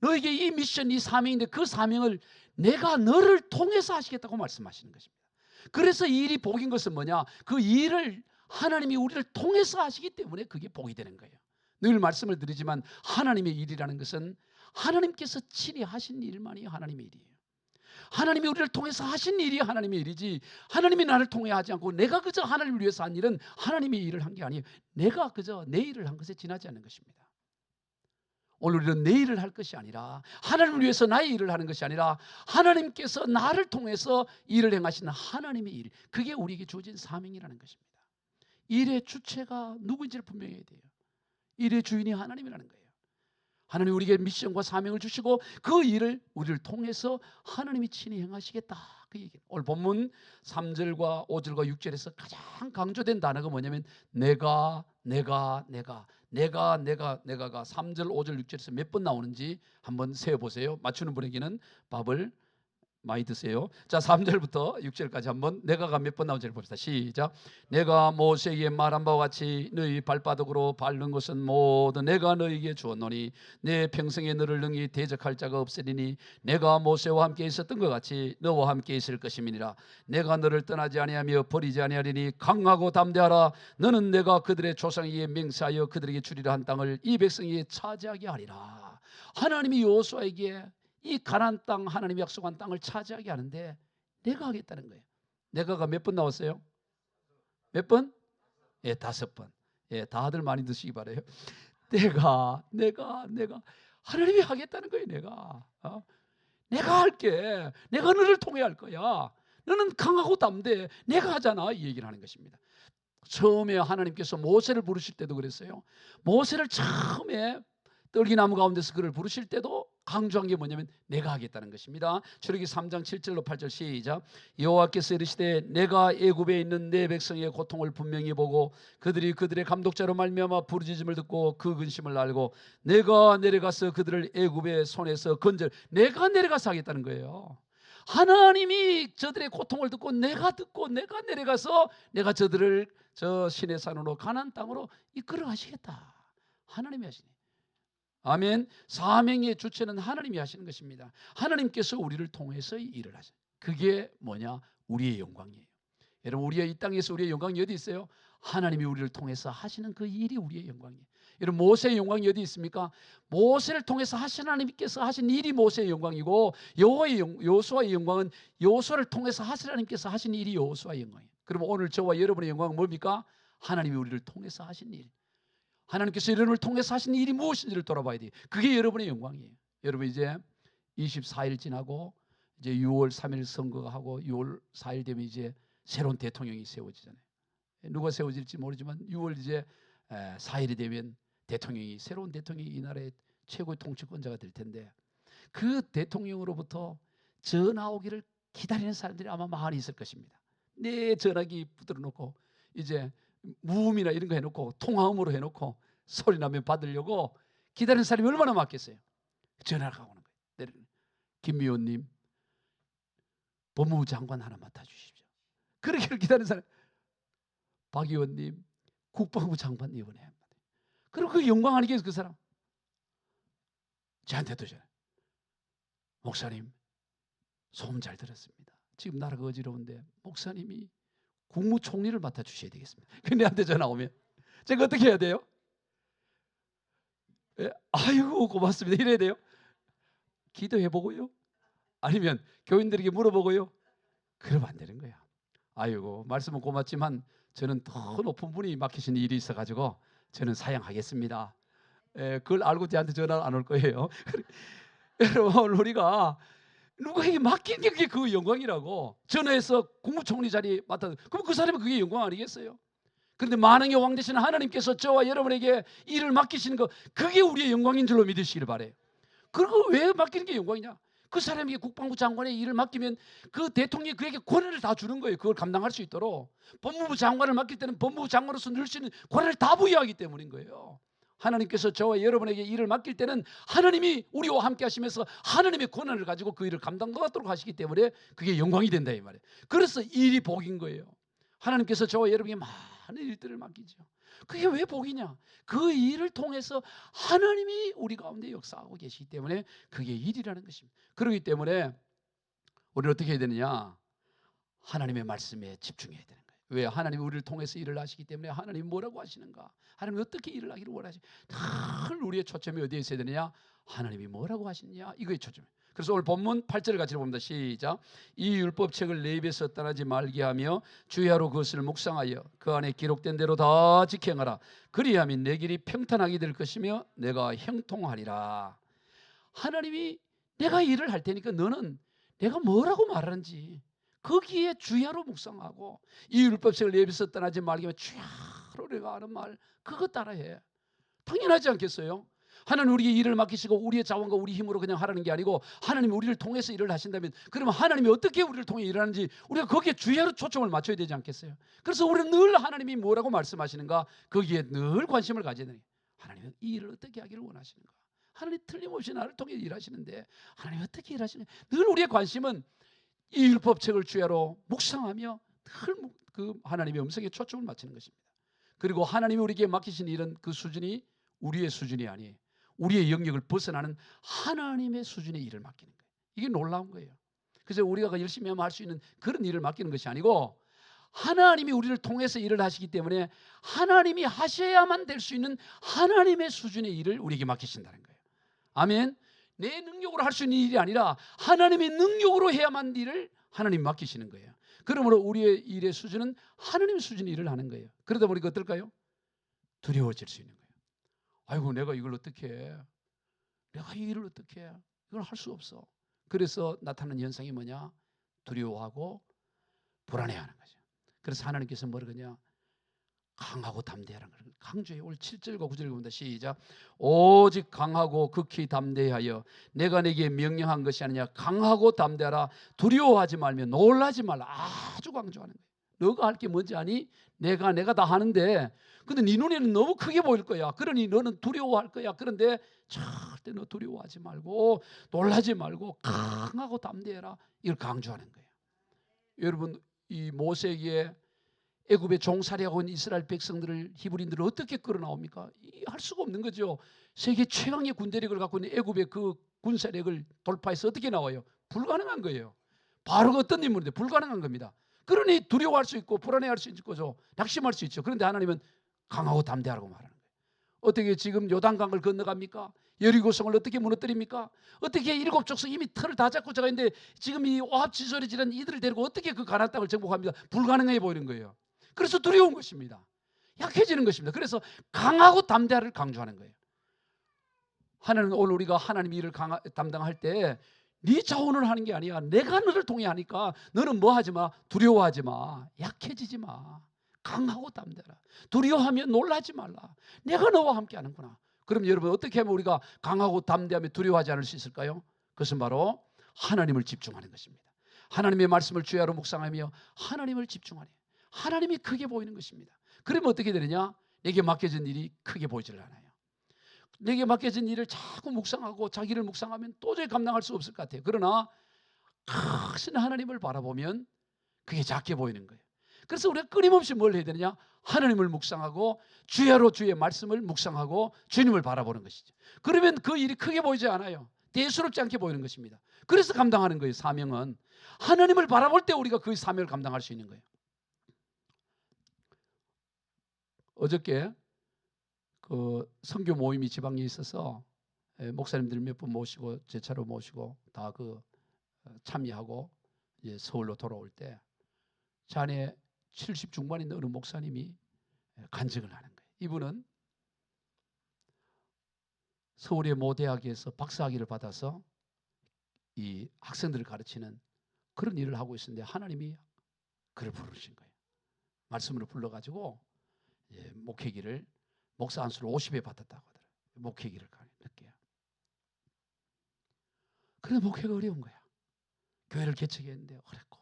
S1: 너에게 이 미션, 이 사명인데 그 사명을 내가 너를 통해서 하시겠다고 말씀하시는 것입니다. 그래서 이 일이 복인 것은 뭐냐? 그 일을 하나님이 우리를 통해서 하시기 때문에 그게 복이 되는 거예요. 늘 말씀을 드리지만 하나님의 일이라는 것은 하나님께서 친히 하신 일만이 하나님의 일이에요. 하나님이 우리를 통해서 하신 일이 하나님의 일이지, 하나님이 나를 통해 하지 않고 내가 그저 하나님을 위해서 한 일은 하나님의 일을 한 게 아니에요. 내가 그저 내 일을 한 것에 지나지 않는 것입니다. 오늘 우리는 내 일을 할 것이 아니라, 하나님을 위해서 나의 일을 하는 것이 아니라 하나님께서 나를 통해서 일을 행하시는 하나님의 일, 그게 우리에게 주어진 사명이라는 것입니다. 일의 주체가 누구인지를 분명해야 돼요. 일의 주인이 하나님이라는 거예요. 하나님이 우리에게 미션과 사명을 주시고 그 일을 우리를 통해서 하나님이 친히 행하시겠다, 그 얘기예요. 오늘 본문 3절과 5절과 6절에서 가장 강조된 단어가 뭐냐면 내가가 3절, 5절, 6절에서 몇 번 나오는지 한번 세어보세요. 맞추는 분에게는 밥을 많이 드세요. 자, 3절부터 6절까지 한번 내가가 몇 번 나오는지 봅시다. 시작. 내가 모세에게 말한 바와 같이 너희 발바닥으로 밟는 것은 모두 내가 너희에게 주었노니 내 평생에 너를 능히 대적할 자가 없으리니 내가 모세와 함께 있었던 것 같이 너와 함께 있을 것임이니라. 내가 너를 떠나지 아니하며 버리지 아니하리니 강하고 담대하라. 너는 내가 그들의 조상에게 맹세하여 그들에게 주리라 한 땅을 이 백성에게 차지하게 하리라. 하나님이 여호수아에게 이 가나안 땅, 하나님이 약속한 땅을 차지하게 하는데 내가 하겠다는 거예요. 내가가 몇 번 나왔어요? 몇 번? 예, 5번. 예, 다들 많이 드시기 바라요. 내가 하나님이 하겠다는 거예요. 내가 할게. 내가 너를 통해 할 거야. 너는 강하고 담대해. 내가 하잖아, 이 얘기를 하는 것입니다. 처음에 하나님께서 모세를 부르실 때도 그랬어요. 모세를 처음에 떨기나무 가운데서 그를 부르실 때도 강조한 게 뭐냐면 내가 하겠다는 것입니다. 출애굽기 3장 7절로 8절 시작. 여호와께서 이르시되 내가 애굽에 있는 내 백성의 고통을 분명히 보고 그들이 그들의 감독자로 말미암아 부르짖음을 듣고 그 근심을 알고 내가 내려가서 그들을 애굽의 손에서 건져. 내가 내려가서 하겠다는 거예요. 하나님이 저들의 고통을 듣고 내가 내려가서 내가 저들을 저 시내 산으로 가나안 땅으로 이끌어 가시겠다. 하나님이 하시니. 아멘. 사명의 주체는 하나님이 하시는 것입니다. 하나님께서 우리를 통해서 일을 하셔요. 그게 뭐냐? 우리의 영광이에요. 여러분, 우리의 이 땅에서 우리의 영광이 어디 있어요? 하나님이 우리를 통해서 하시는 그 일이 우리의 영광이에요. 여러분, 모세의 영광이 어디 있습니까? 모세를 통해서 하나님께서 하신 일이 모세의 영광이고 여호수아의 영광은 여호수아를 통해서 하나님께서 하신 일이 여호수아의 영광이에요. 그럼 오늘 저와 여러분의 영광은 뭡니까? 하나님이 우리를 통해서 하신 일. 하나님께서 여러분을 통해서 하신 일이 무엇인지를 돌아봐야 돼요. 그게 여러분의 영광이에요. 여러분, 이제 24일 지나고 이제 6월 3일 선거가 하고 6월 4일 되면 이제 새로운 대통령이 세워지잖아요. 누가 세워질지 모르지만 6월 이제 4일이 되면 대통령이, 새로운 대통령이 이 나라의 최고의 통치권자가 될 텐데, 그 대통령으로부터 전화 오기를 기다리는 사람들이 아마 많이 있을 것입니다. 내 전화기 붙들어 놓고 이제 무음이나 이런 거 해놓고 통화음으로 해놓고 소리 나면 받으려고 기다리는 사람이 얼마나 많겠어요. 전화가 오는 거예요. 김미호님 법무부 장관 하나 맡아주십시오. 그러기를 기다리는 사람, 박 의원님 국방부 장관 이번에 합니다. 그리고 그 영광 아니겠어요. 그 사람 저한테도 전화, 목사님 소문 잘 들었습니다. 지금 나라가 어지러운데 목사님이 국무총리를 맡아주셔야 되겠습니다. 근데 내한테 전화 오면 제가 어떻게 해야 돼요? 아이고 고맙습니다 이래야 돼요? 기도해보고요? 아니면 교인들에게 물어보고요? 그러면 안 되는 거야. 아이고 말씀은 고맙지만 저는 더 높은 분이 맡기신 일이 있어가지고 저는 사양하겠습니다. 그걸 알고 저한테 전화 안 올 거예요. 여러분, 우리가 누구에게 맡긴 게 그게 그 영광이라고. 전화해서 국무총리 자리 맡아, 그럼 그 사람은 그게 영광 아니겠어요? 그런데 만왕의 왕 되시는 하나님께서 저와 여러분에게 일을 맡기시는 거, 그게 우리의 영광인 줄로 믿으시기를 바래요. 그리고 왜 맡기는 게 영광이냐? 그 사람에게 국방부 장관의 일을 맡기면 그 대통령이 그에게 권한을 다 주는 거예요. 그걸 감당할 수 있도록. 법무부 장관을 맡길 때는 법무부 장관으로서 늘 수 있는 권한을 다 부여하기 때문인 거예요. 하나님께서 저와 여러분에게 일을 맡길 때는 하나님이 우리와 함께 하시면서 하나님의 권한을 가지고 그 일을 감당하도록 하시기 때문에 그게 영광이 된다 이 말이에요. 그래서 일이 복인 거예요. 하나님께서 저와 여러분에게 많은 일들을 맡기죠. 그게 왜 복이냐? 그 일을 통해서 하나님이 우리 가운데 역사하고 계시기 때문에 그게 일이라는 것입니다. 그렇기 때문에 우리는 어떻게 해야 되느냐? 하나님의 말씀에 집중해야 되는 거예요. 왜? 하나님이 우리를 통해서 일을 하시기 때문에 하나님이 뭐라고 하시는가? 하나님이 어떻게 일을 하기를 원하시는가? 늘 우리의 초점이 어디에 있어야 되느냐? 하나님이 뭐라고 하시느냐? 이거에 초점이에요. 그래서 오늘 본문 8절을 같이 봅니다. 시작. 이 율법책을 내 입에서 떠나지 말게 하며 주야로 그것을 묵상하여 그 안에 기록된 대로 다 지켜행하라. 그리하면 내 길이 평탄하게 될 것이며 내가 형통하리라. 하나님이 내가 일을 할 테니까 너는 내가 뭐라고 말하는지 거기에 주야로 묵상하고, 이 율법책을 내 입에서 떠나지 말게 하며 주야로 내가 하는 말 그거 따라해. 당연하지 않겠어요? 하나님 우리에게 일을 맡기시고 우리의 자원과 우리 힘으로 그냥 하라는 게 아니고 하나님이 우리를 통해서 일을 하신다면, 그러면 하나님이 어떻게 우리를 통해 일하는지 우리가 거기에 주야로 초점을 맞춰야 되지 않겠어요? 그래서 우리는 늘 하나님이 뭐라고 말씀하시는가 거기에 늘 관심을 가져야 돼요. 하나님은 이 일을 어떻게 하기를 원하시는가? 하나님 틀림없이 나를 통해 일하시는데 하나님 어떻게 일하시는가? 늘 우리의 관심은 이 율법책을 주야로 묵상하며 늘 그 하나님의 음성에 초점을 맞추는 것입니다. 그리고 하나님이 우리에게 맡기신 일은 그 수준이 우리의 수준이 아니에요. 우리의 영역을 벗어나는 하나님의 수준의 일을 맡기는 거예요. 이게 놀라운 거예요. 그래서 우리가 열심히 하면 할 수 있는 그런 일을 맡기는 것이 아니고, 하나님이 우리를 통해서 일을 하시기 때문에 하나님이 하셔야만 될 수 있는 하나님의 수준의 일을 우리에게 맡기신다는 거예요. 아멘. 내 능력으로 할 수 있는 일이 아니라 하나님의 능력으로 해야만 일을 하나님이 맡기시는 거예요. 그러므로 우리의 일의 수준은 하나님의 수준의 일을 하는 거예요. 그러다 보니까 어떨까요? 두려워질 수 있는 거예요. 아이고 내가 이걸 어떻게 해? 내가 이 일을 어떻게 해? 이걸 할 수 없어. 그래서 나타나는 현상이 뭐냐? 두려워하고 불안해하는 거죠. 그래서 하나님께서 뭐라 그러냐? 강하고 담대하라는 걸 강조해요. 오늘 7절과 9절을 봅니다. 시작. 오직 강하고 극히 담대하여 내가 내게 명령한 것이 아니냐. 강하고 담대하라. 두려워하지 말며 놀라지 말라. 아주 강조하는 거예요. 너가 할 게 뭔지 아니? 내가 다 하는데 근데 네 눈에는 너무 크게 보일 거야. 그러니 너는 두려워할 거야. 그런데 절대 너 두려워하지 말고 놀라지 말고 강하고 담대해라. 이걸 강조하는 거예요. 여러분, 이 모세에게 애굽에 종살이하고 있는 이스라엘 백성들을, 히브리인들을 어떻게 끌어나옵니까? 할 수가 없는 거죠. 세계 최강의 군대력을 갖고 있는 애굽의 그 군사력을 돌파해서 어떻게 나와요? 불가능한 거예요. 바로 어떤 인물인데 불가능한 겁니다. 그러니 두려워할 수 있고 불안해할 수 있고 낙심할 수 있죠. 그런데 하나님은 강하고 담대하라고 말하는 거예요. 어떻게 지금 요단강을 건너갑니까? 여리고성을 어떻게 무너뜨립니까? 어떻게 7족속 이미 털을 다 잡고 자가 있는데 지금 이 오합지졸이 지른 이들을 데리고 어떻게 그 가나안 땅을 정복합니까? 불가능해 보이는 거예요. 그래서 두려운 것입니다. 약해지는 것입니다. 그래서 강하고 담대하를 강조하는 거예요. 하나님은 오늘 우리가 하나님 일을 담당할 때 네 자원을 하는 게 아니야. 내가 너를 통해 하니까 너는 뭐 하지 마. 두려워하지 마. 약해지지 마. 강하고 담대라. 두려워하면 놀라지 말라. 내가 너와 함께 하는구나. 그럼 여러분 어떻게 하면 우리가 강하고 담대하며 두려워하지 않을 수 있을까요? 그것은 바로 하나님을 집중하는 것입니다. 하나님의 말씀을 주야로 묵상하며 하나님을 집중하니 하나님이 크게 보이는 것입니다. 그러면 어떻게 되느냐? 내게 맡겨진 일이 크게 보이질 않아요. 내게 맡겨진 일을 자꾸 묵상하고 자기를 묵상하면 도저히 감당할 수 없을 것 같아요. 그러나 크신 하나님을 바라보면 그게 작게 보이는 거예요. 그래서 우리가 끊임없이 뭘 해야 되느냐? 하나님을 묵상하고 주야로 주의 말씀을 묵상하고 주님을 바라보는 것이죠. 그러면 그 일이 크게 보이지 않아요. 대수롭지 않게 보이는 것입니다. 그래서 감당하는 거예요. 사명은 하나님을 바라볼 때 우리가 그 사명을 감당할 수 있는 거예요. 어저께 그 선교 모임이 지방에 있어서 목사님들 몇 분 모시고 제 차로 모시고 다 그 참여하고 이제 서울로 돌아올 때 자네 70 중반인 어느 목사님이 간증을 하는 거예요. 이분은 서울의 모 대학에서 박사학위를 받아서 이 학생들을 가르치는 그런 일을 하고 있었는데 하나님이 그를 부르신 거예요. 말씀으로 불러가지고 목회기를 목사 안수를 50회 받았다고 하더라고요. 목회기를 늦게. 그런데 목회가 어려운 거야. 교회를 개척했는데 어렵고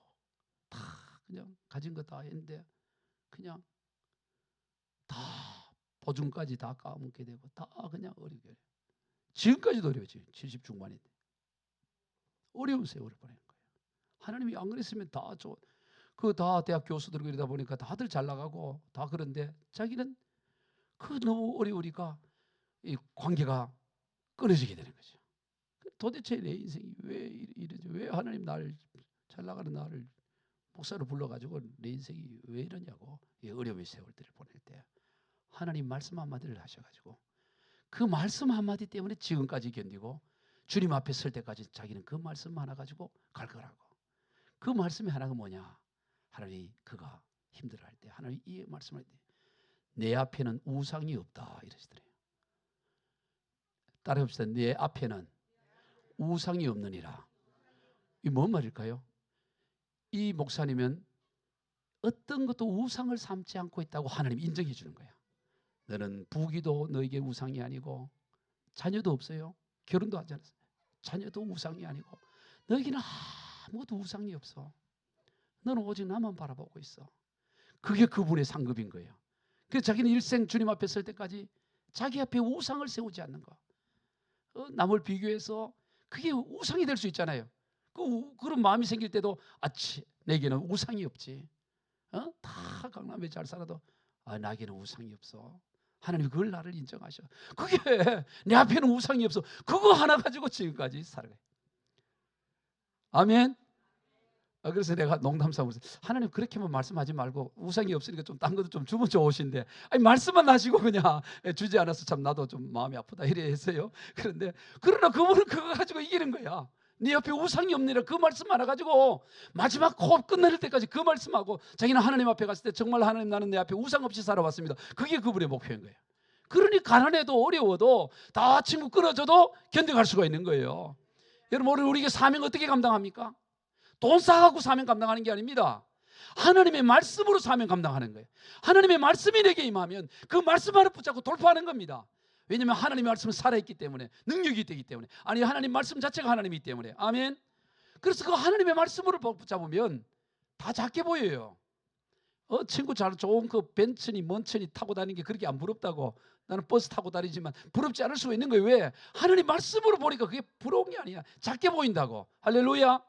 S1: 다 그냥 가진 거 다 했는데 그냥 다 보증까지 다 까먹게 되고 다 그냥 어렵게 돼요. 지금까지도 어려워지. 70 중반인데 어려운 세월을 보내는 거예요. 하나님이 안 그랬으면 다 대학 교수들고 이러다 보니까 다들 잘 나가고 다 그런데 자기는 그 너무 어려우니까 이 관계가 끊어지게 되는 거죠. 도대체 내 인생이 왜 이러지? 왜 하나님 나를 잘 나가는 나를 목사로 불러가지고 내 인생이 왜 이러냐고 어려움의 세월들을 보낼 때 하나님 말씀 한마디를 하셔가지고 그 말씀 한마디 때문에 지금까지 견디고 주님 앞에 설 때까지 자기는 그 말씀 하나 가지고 갈 거라고. 그 말씀이 하나가 뭐냐? 하나님이 그가 힘들어할 때 하나님이 이 말씀을 할 때 내 앞에는 우상이 없다 이러시더래요. 따라해봅시다. 내 앞에는 우상이 없느니라. 이 뭔 말일까요? 이 목사님은 어떤 것도 우상을 삼지 않고 있다고 하나님 인정해 주는 거예요. 너는 부귀도 너에게 우상이 아니고 자녀도 없어요. 결혼도 하지 않았어요. 자녀도 우상이 아니고 너에게는 아무것도 우상이 없어. 너는 오직 나만 바라보고 있어. 그게 그분의 상급인 거예요. 그래서 자기는 일생 주님 앞에 설 때까지 자기 앞에 우상을 세우지 않는 거. 남을 비교해서 그게 우상이 될 수 있잖아요. 그런 마음이 생길 때도 내게는 우상이 없지. 다 강남에 잘 살아도 나에게는 우상이 없어. 하나님이 그걸 나를 인정하셔. 그게 내 앞에는 우상이 없어. 그거 하나 가지고 지금까지 살아가요. 아멘. 그래서 내가 농담삼아서 하나님 그렇게만 말씀하지 말고 우상이 없으니까 좀 딴 것도 좀 주면 좋으신데 말씀만 하시고 그냥 주지 않아서 참 나도 좀 마음이 아프다 이래 했어요. 그러나 그분은 그거 가지고 이기는 거야. 네 옆에 우상이 없느니라 그 말씀 하나 가지고 마지막 호흡 끝낼 때까지 그 말씀하고 자기는 하나님 앞에 갔을 때 정말 하나님 나는 내 앞에 우상 없이 살아왔습니다. 그게 그분의 목표인 거예요. 그러니 가난해도 어려워도 다 친구 끊어져도 견뎌갈 수가 있는 거예요. 여러분 우리에게 사명 어떻게 감당합니까? 돈 쌓아갖고 사명 감당하는 게 아닙니다. 하나님의 말씀으로 사명 감당하는 거예요. 하나님의 말씀이 내게 임하면 그 말씀 하나 붙잡고 돌파하는 겁니다. 왜냐하면 하나님의 말씀은 살아있기 때문에 능력이 되기 때문에 하나님 말씀 자체가 하나님이기 때문에 아멘. 그래서 그 하나님의 말씀으로 붙잡으면 다 작게 보여요. 친구 잘 좋은 그 벤츠니 먼천이 타고 다니는 게 그렇게 안 부럽다고 나는 버스 타고 다니지만 부럽지 않을 수가 있는 거예요. 왜? 하나님 말씀으로 보니까 그게 부러운 게 아니야. 작게 보인다고. 할렐루야.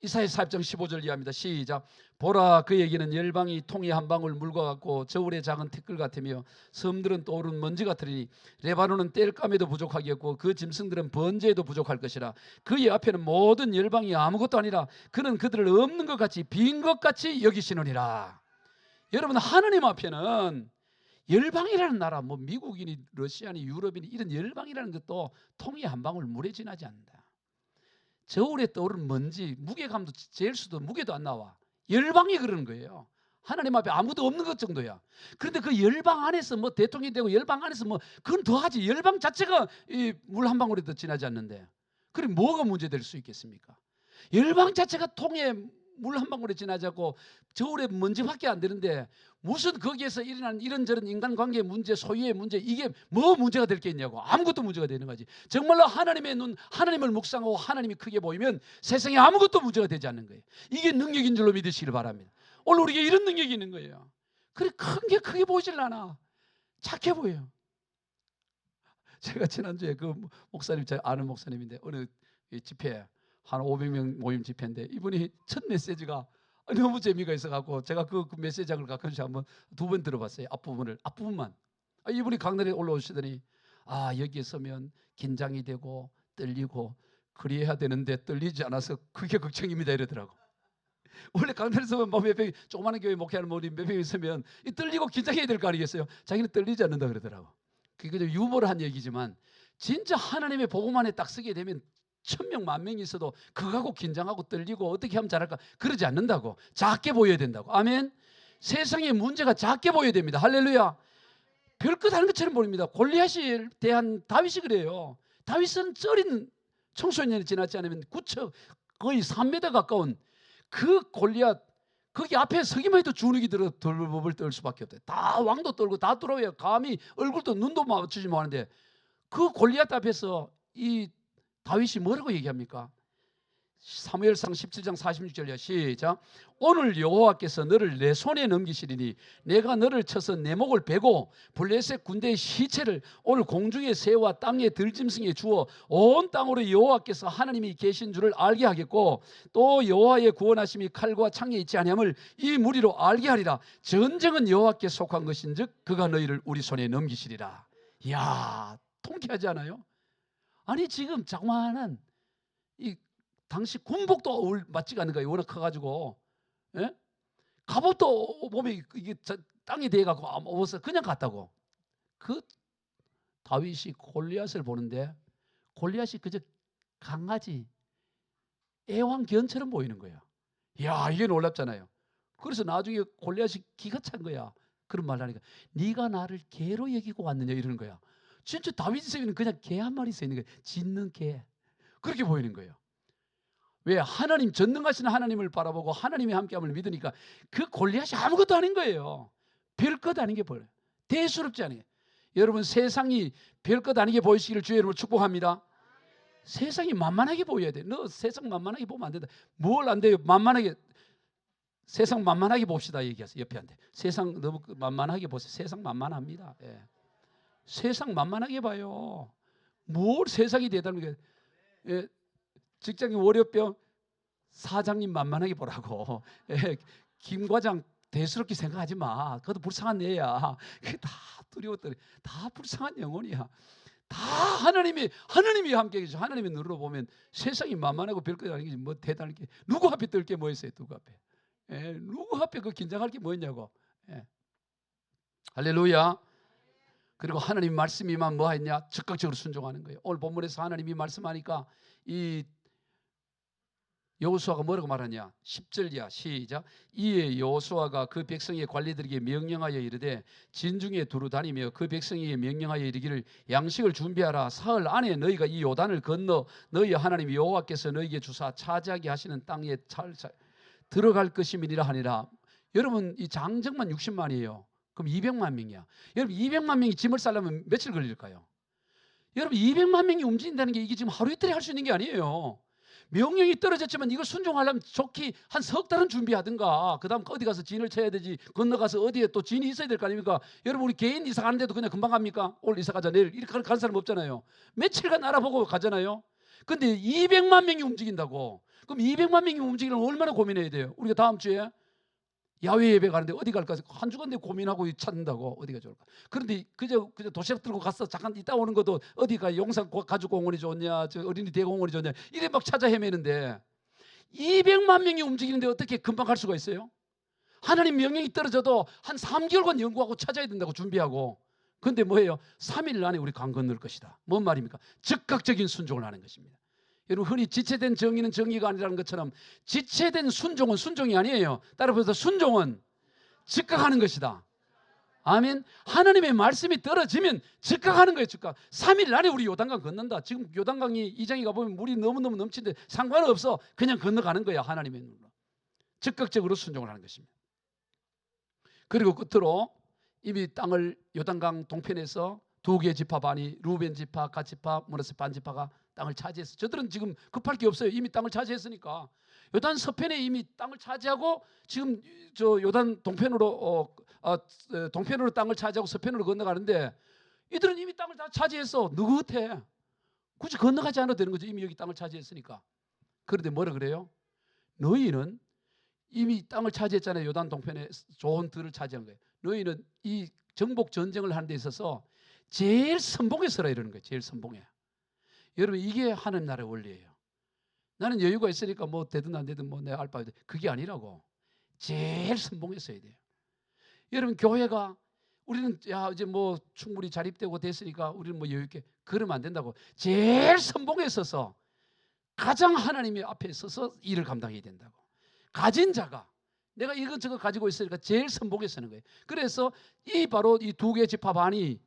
S1: 이사야 40장 15절 이하입니다. 시작. 보라 그에게는 열방이 통이 한 방울 물과 같고 저울의 작은 티끌 같으며 섬들은 떠오른 먼지 같으니 레바논은 땔감에도 부족하겠고 그 짐승들은 번제에도 부족할 것이라. 그의 앞에는 모든 열방이 아무것도 아니라 그는 그들을 없는 것 같이 빈 것 같이 여기시느니라. 여러분 하나님 앞에는 열방이라는 나라 뭐 미국이니 러시아니 유럽이니 이런 열방이라는 것도 통이 한 방울 물에 지나지 않는다. 저울에 떠오른 먼지 무게감도 잴 수도 무게도 안 나와. 열방이 그러는 거예요. 하나님 앞에 아무도 없는 것 정도야. 그런데 그 열방 안에서 뭐 대통령이 되고 열방 안에서 뭐 그건 더하지. 열방 자체가 이 물 한 방울에도 지나지 않는데 그럼 뭐가 문제될 수 있겠습니까? 열방 자체가 통에 물 한 방울에 지나지 않고 저울에 먼지밖에 안 되는데 무슨 거기에서 일어나는 이런저런 인간관계의 문제, 소유의 문제, 이게 뭐 문제가 될 게 있냐고. 아무것도 문제가 되는 거지. 정말로 하나님의 눈, 하나님을 묵상하고 하나님이 크게 보이면 세상에 아무것도 문제가 되지 않는 거예요. 이게 능력인 줄로 믿으시길 바랍니다. 오늘 우리에게 이런 능력이 있는 거예요. 그래 큰 게 크게 보이질 않아. 착해 보여요. 제가 지난주에 그 목사님, 제 아는 목사님인데 어느 집회 한 500명 모임 집회인데 이분이 첫 메시지가 너무 재미가 있어갖고 제가 그 메시지장을 가끔씩 한번 2번 들어봤어요. 앞부분만. 이분이 강단에 올라오시더니 여기에 서면 긴장이 되고 떨리고 그리해야 되는데 떨리지 않아서 그게 걱정입니다 이러더라고. 원래 강단에 서면 몇 명이 조그마한 교회 목회하는 모임 몇 명이 있으면 떨리고 긴장해야 될 거 아니겠어요? 자기는 떨리지 않는다 그러더라고. 그게 좀 유머를 한 얘기지만 진짜 하나님의 복음 안에 딱 쓰게 되면 1000명, 10,000명이 있어도 그거하고 긴장하고 떨리고 어떻게 하면 잘할까 그러지 않는다고. 작게 보여야 된다고. 아멘. 세상의 문제가 작게 보여야 됩니다. 할렐루야. 별것 아닌 것처럼 보입니다. 골리앗에 대한 다윗이 그래요. 다윗은 쩌린 청소년이 지나지 않으면 구척 거의 3m 가까운 그 골리앗 거기 앞에 서기만 해도 주눅이 들어 덜벌벌 떨 수밖에 없대. 다 왕도 떨고 다 떨어야 감히 얼굴도 눈도 맞추지 못하는데 그 골리앗 앞에서 이 다윗이 뭐라고 얘기합니까? 사무엘상 17장 46절이야. 시작. 오늘 여호와께서 너를 내 손에 넘기시리니 내가 너를 쳐서 내 목을 베고 블레셋 군대의 시체를 오늘 공중의 새와 땅의 들짐승에 주어 온 땅으로 여호와께서 하나님이 계신 줄을 알게 하겠고 또 여호와의 구원하심이 칼과 창에 있지 아니함을 이 무리로 알게 하리라. 전쟁은 여호와께 속한 것인즉 그가 너희를 우리 손에 넘기시리라. 이야, 통쾌하지 않아요? 아니 지금 자그마한 이 당시 군복도 맞지가 않는 거예요. 워낙 커가지고. 예? 갑옷도 몸에 이게 땅에 대해갖고 없어 그냥 갔다고. 그 다윗이 골리앗을 보는데 골리앗이 그저 강아지 애완견처럼 보이는 거야. 이야, 이게 놀랍잖아요. 그래서 나중에 골리앗이 기가 찬 거야. 그런 말 하니까 네가 나를 개로 여기고 왔느냐 이러는 거야. 진짜 다윗에게는 그냥 개 한 마리 서 있는 거예요. 짖는 개. 그렇게 보이는 거예요. 왜? 하나님, 전능하신 하나님을 바라보고 하나님이 함께함을 믿으니까 그 골리앗이 아무것도 아닌 거예요. 별것 아닌 게 보여요. 대수롭지 않은 게. 여러분 세상이 별것 아니게 보이시기를 주의 이름으로 축복합니다. 세상이 만만하게 보여야 돼. 너 세상 만만하게 보면 안 된다. 뭘 안 돼요? 만만하게. 세상 만만하게 봅시다 얘기하세요. 옆에한테. 세상 너무 만만하게 보세요. 세상 만만합니다. 예. 세상 만만하게 봐요. 뭘 세상이 대단한 게. 예. 직장인 월요병 사장님 만만하게 보라고. 예. 김 과장 대수롭게 생각하지 마. 그것도 불쌍한 애야. 그게 다 두려웠더니 다 불쌍한 영혼이야. 다 하나님이 함께 계시죠. 하나님이 눈으로 보면 세상이 만만하고 별것 아닌 게 뭐 대단한 게 누구 앞에 떨 게 뭐 있어요? 누구 앞에? 예. 누구 앞에 그 긴장할 게 뭐 있냐고. 예. 할렐루야. 그리고 하나님 말씀이만 뭐 했냐? 적극적으로 순종하는 거예요. 오늘 본문에서 하나님이 말씀하니까 이 여호수아가 뭐라고 말하냐? 10절이야. 시작. 이에 여호수아가 그 백성의 관리들에게 명령하여 이르되 진중에 두루 다니며 그 백성에게 명령하여 이르기를 양식을 준비하라. 사흘 안에 너희가 이 요단을 건너 너희 하나님 여호와께서 너희에게 주사 차지하게 하시는 땅에 들어갈 것임이니라 하니라. 여러분 이 장정만 60만이에요. 그럼 200만 명이야. 여러분 200만 명이 짐을 싸려면 며칠 걸릴까요? 여러분 200만 명이 움직인다는 게 이게 지금 하루 이틀에 할 수 있는 게 아니에요. 명령이 떨어졌지만 이걸 순종하려면 좋게 한 석 달은 준비하든가 그 다음 어디 가서 진을 쳐야 되지 건너가서 어디에 또 진이 있어야 될 거 아닙니까? 여러분 우리 개인 이사 가는데도 그냥 금방 갑니까? 오늘 이사 가자 내일 이렇게 가는 사람 없잖아요. 며칠간 알아보고 가잖아요. 근데 200만 명이 움직인다고. 그럼 200만 명이 움직이려면 얼마나 고민해야 돼요? 우리가 다음 주에 야외 예배 가는데 어디 갈까? 한 주간 내 고민하고 찾는다고 어디가 좋을까? 그런데 그저 도시락 들고 가서 잠깐 있다 오는 것도 어디가 용산 가족공원이 좋냐, 저 어린이 대공원이 좋냐 이래 막 찾아 헤매는데 200만 명이 움직이는데 어떻게 금방 갈 수가 있어요? 하나님 명령이 떨어져도 한 3개월간 연구하고 찾아야 된다고 준비하고. 근데 뭐예요? 3일 안에 우리 강 건널 것이다. 뭔 말입니까? 즉각적인 순종을 하는 것입니다. 여러분 흔히 지체된 정의는 정의가 아니라는 것처럼 지체된 순종은 순종이 아니에요. 따라서 순종은 즉각하는 것이다. 아멘. 하나님의 말씀이 떨어지면 즉각 하는 거예요. 즉각. 3일 안에 우리 요단강 건넌다. 지금 요단강이 이장이 가보면 물이 너무너무 넘치는데 상관없어. 그냥 건너가는 거야. 하나님의 눈으로. 즉각적으로 순종을 하는 것입니다. 그리고 끝으로 이미 땅을 요단강 동편에서 2개의 지파 반이 루벤 지파, 갓 지파, 므낫세 반 지파가 땅을 차지했어. 저들은 지금 급할 게 없어요. 이미 땅을 차지했으니까. 요단 서편에 이미 땅을 차지하고 지금 저 요단 동편으로 동편으로 땅을 차지하고 서편으로 건너가는데 이들은 이미 땅을 다 차지했어. 느긋해. 굳이 건너가지 않아도 되는 거죠. 이미 여기 땅을 차지했으니까. 그런데 뭐라 그래요? 너희는 이미 땅을 차지했잖아요. 요단 동편에 좋은 들을 차지한 거예요. 너희는 이 정복 전쟁을 하는 데 있어서 제일 선봉에 서라 이러는 거예요. 제일 선봉에. 여러분 이게 하나님 나라의 원리예요. 나는 여유가 있으니까 뭐 되든 안 되든 뭐 내 알바도 그게 아니라고. 제일 선봉에 서야 돼요. 여러분 교회가 우리는 야 이제 뭐 충분히 자립되고 됐으니까 우리는 뭐 여유 있게 그러면 안 된다고. 제일 선봉에 서서 가장 하나님의 앞에 서서 일을 감당해야 된다고. 가진 자가 내가 이것저것 가지고 있으니까 제일 선봉에 서는 거예요. 그래서 이 바로 이 2개의 지파 반이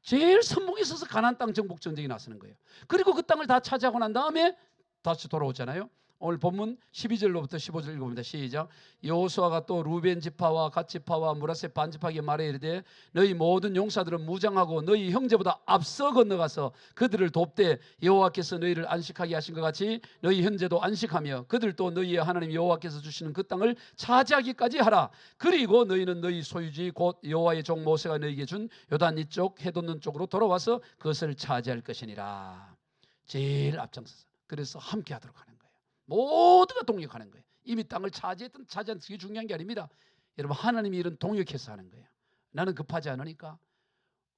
S1: 제일 선봉에 서서 가나안 땅 정복 전쟁이 나서는 거예요. 그리고 그 땅을 다 차지하고 난 다음에 다시 돌아오잖아요. 오늘 본문 12절로부터 15절 읽어봅니다. 시작. 여호수아가 또 루벤 지파와 갓 지파와 므낫세 반 지파에게 말해 이르되 너희 모든 용사들은 무장하고 너희 형제보다 앞서 건너가서 그들을 돕되 여호와께서 너희를 안식하게 하신 것 같이 너희 형제도 안식하며 그들도 너희의 하나님 여호와께서 주시는 그 땅을 차지하기까지 하라. 그리고 너희는 너희 소유지 곧 여호와의 종 모세가 너희에게 준 요단 이쪽 해돋는 쪽으로 돌아와서 그것을 차지할 것이니라. 제일 앞장서서 그래서 함께 하도록 하는 거예요. 모두가 동력하는 거예요. 이미 땅을 차지했든 차지한 그게 중요한 게 아닙니다. 여러분 하나님이 이런 동력해서 하는 거예요. 나는 급하지 않으니까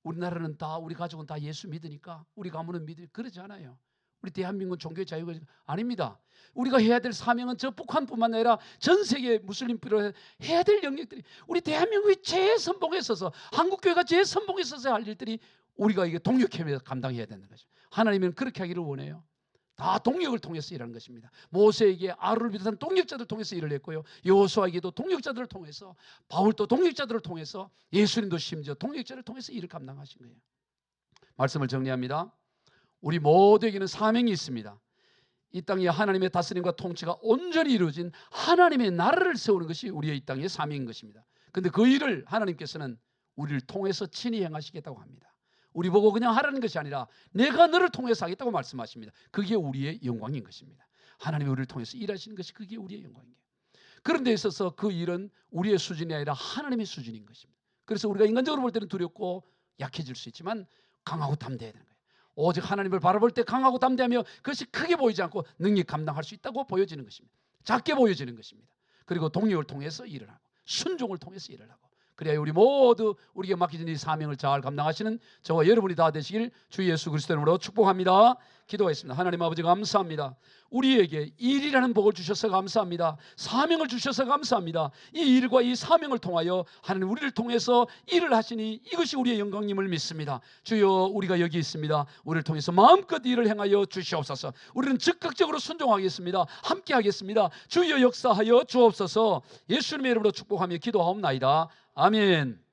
S1: 우리나라는 다 우리 가족은 다 예수 믿으니까 우리 가문은 믿으니까 그러지 않아요. 우리 대한민국은 종교의 자유가 아닙니다. 우리가 해야 될 사명은 저 북한뿐만 아니라 전 세계 무슬림들을 해야 될 영역들이 우리 대한민국이 제선봉에 서서 한국교회가 제선봉에 서서 할 일들이 우리가 이게 동력하면서 감당해야 되는 거죠. 하나님은 그렇게 하기를 원해요. 다 동력을 통해서 일하는 것입니다. 모세에게 아론을 비롯한 동력자들을 통해서 일을 했고요. 여호수아에게도 동력자들을 통해서 바울도 동력자들을 통해서 예수님도 심지어 동력자를 통해서 일을 감당하신 거예요. 말씀을 정리합니다. 우리 모두에게는 사명이 있습니다. 이 땅에 하나님의 다스림과 통치가 온전히 이루어진 하나님의 나라를 세우는 것이 우리의 이 땅의 사명인 것입니다. 그런데 그 일을 하나님께서는 우리를 통해서 친히 행하시겠다고 합니다. 우리 보고 그냥 하라는 것이 아니라 내가 너를 통해서 하겠다고 말씀하십니다. 그게 우리의 영광인 것입니다. 하나님이 우리를 통해서 일하시는 것이 그게 우리의 영광이에요. 그런 데 있어서 그 일은 우리의 수준이 아니라 하나님의 수준인 것입니다. 그래서 우리가 인간적으로 볼 때는 두렵고 약해질 수 있지만 강하고 담대해야 되는 거예요. 오직 하나님을 바라볼 때 강하고 담대하며 그것이 크게 보이지 않고 능히 감당할 수 있다고 보여지는 것입니다. 작게 보여지는 것입니다. 그리고 동력을 통해서 일을 하고 순종을 통해서 일을 하고 그래야 우리 모두 우리에게 맡겨진 이 사명을 잘 감당하시는 저와 여러분이 다 되시길 주 예수 그리스도 이름으로 축복합니다. 기도하겠습니다. 하나님 아버지 감사합니다. 우리에게 일이라는 복을 주셔서 감사합니다. 사명을 주셔서 감사합니다. 이 일과 이 사명을 통하여 하나님 우리를 통해서 일을 하시니 이것이 우리의 영광임을 믿습니다. 주여 우리가 여기 있습니다. 우리를 통해서 마음껏 일을 행하여 주시옵소서. 우리는 즉각적으로 순종하겠습니다. 함께 하겠습니다. 주여 역사하여 주옵소서. 예수님의 이름으로 축복하며 기도하옵나이다. 아멘.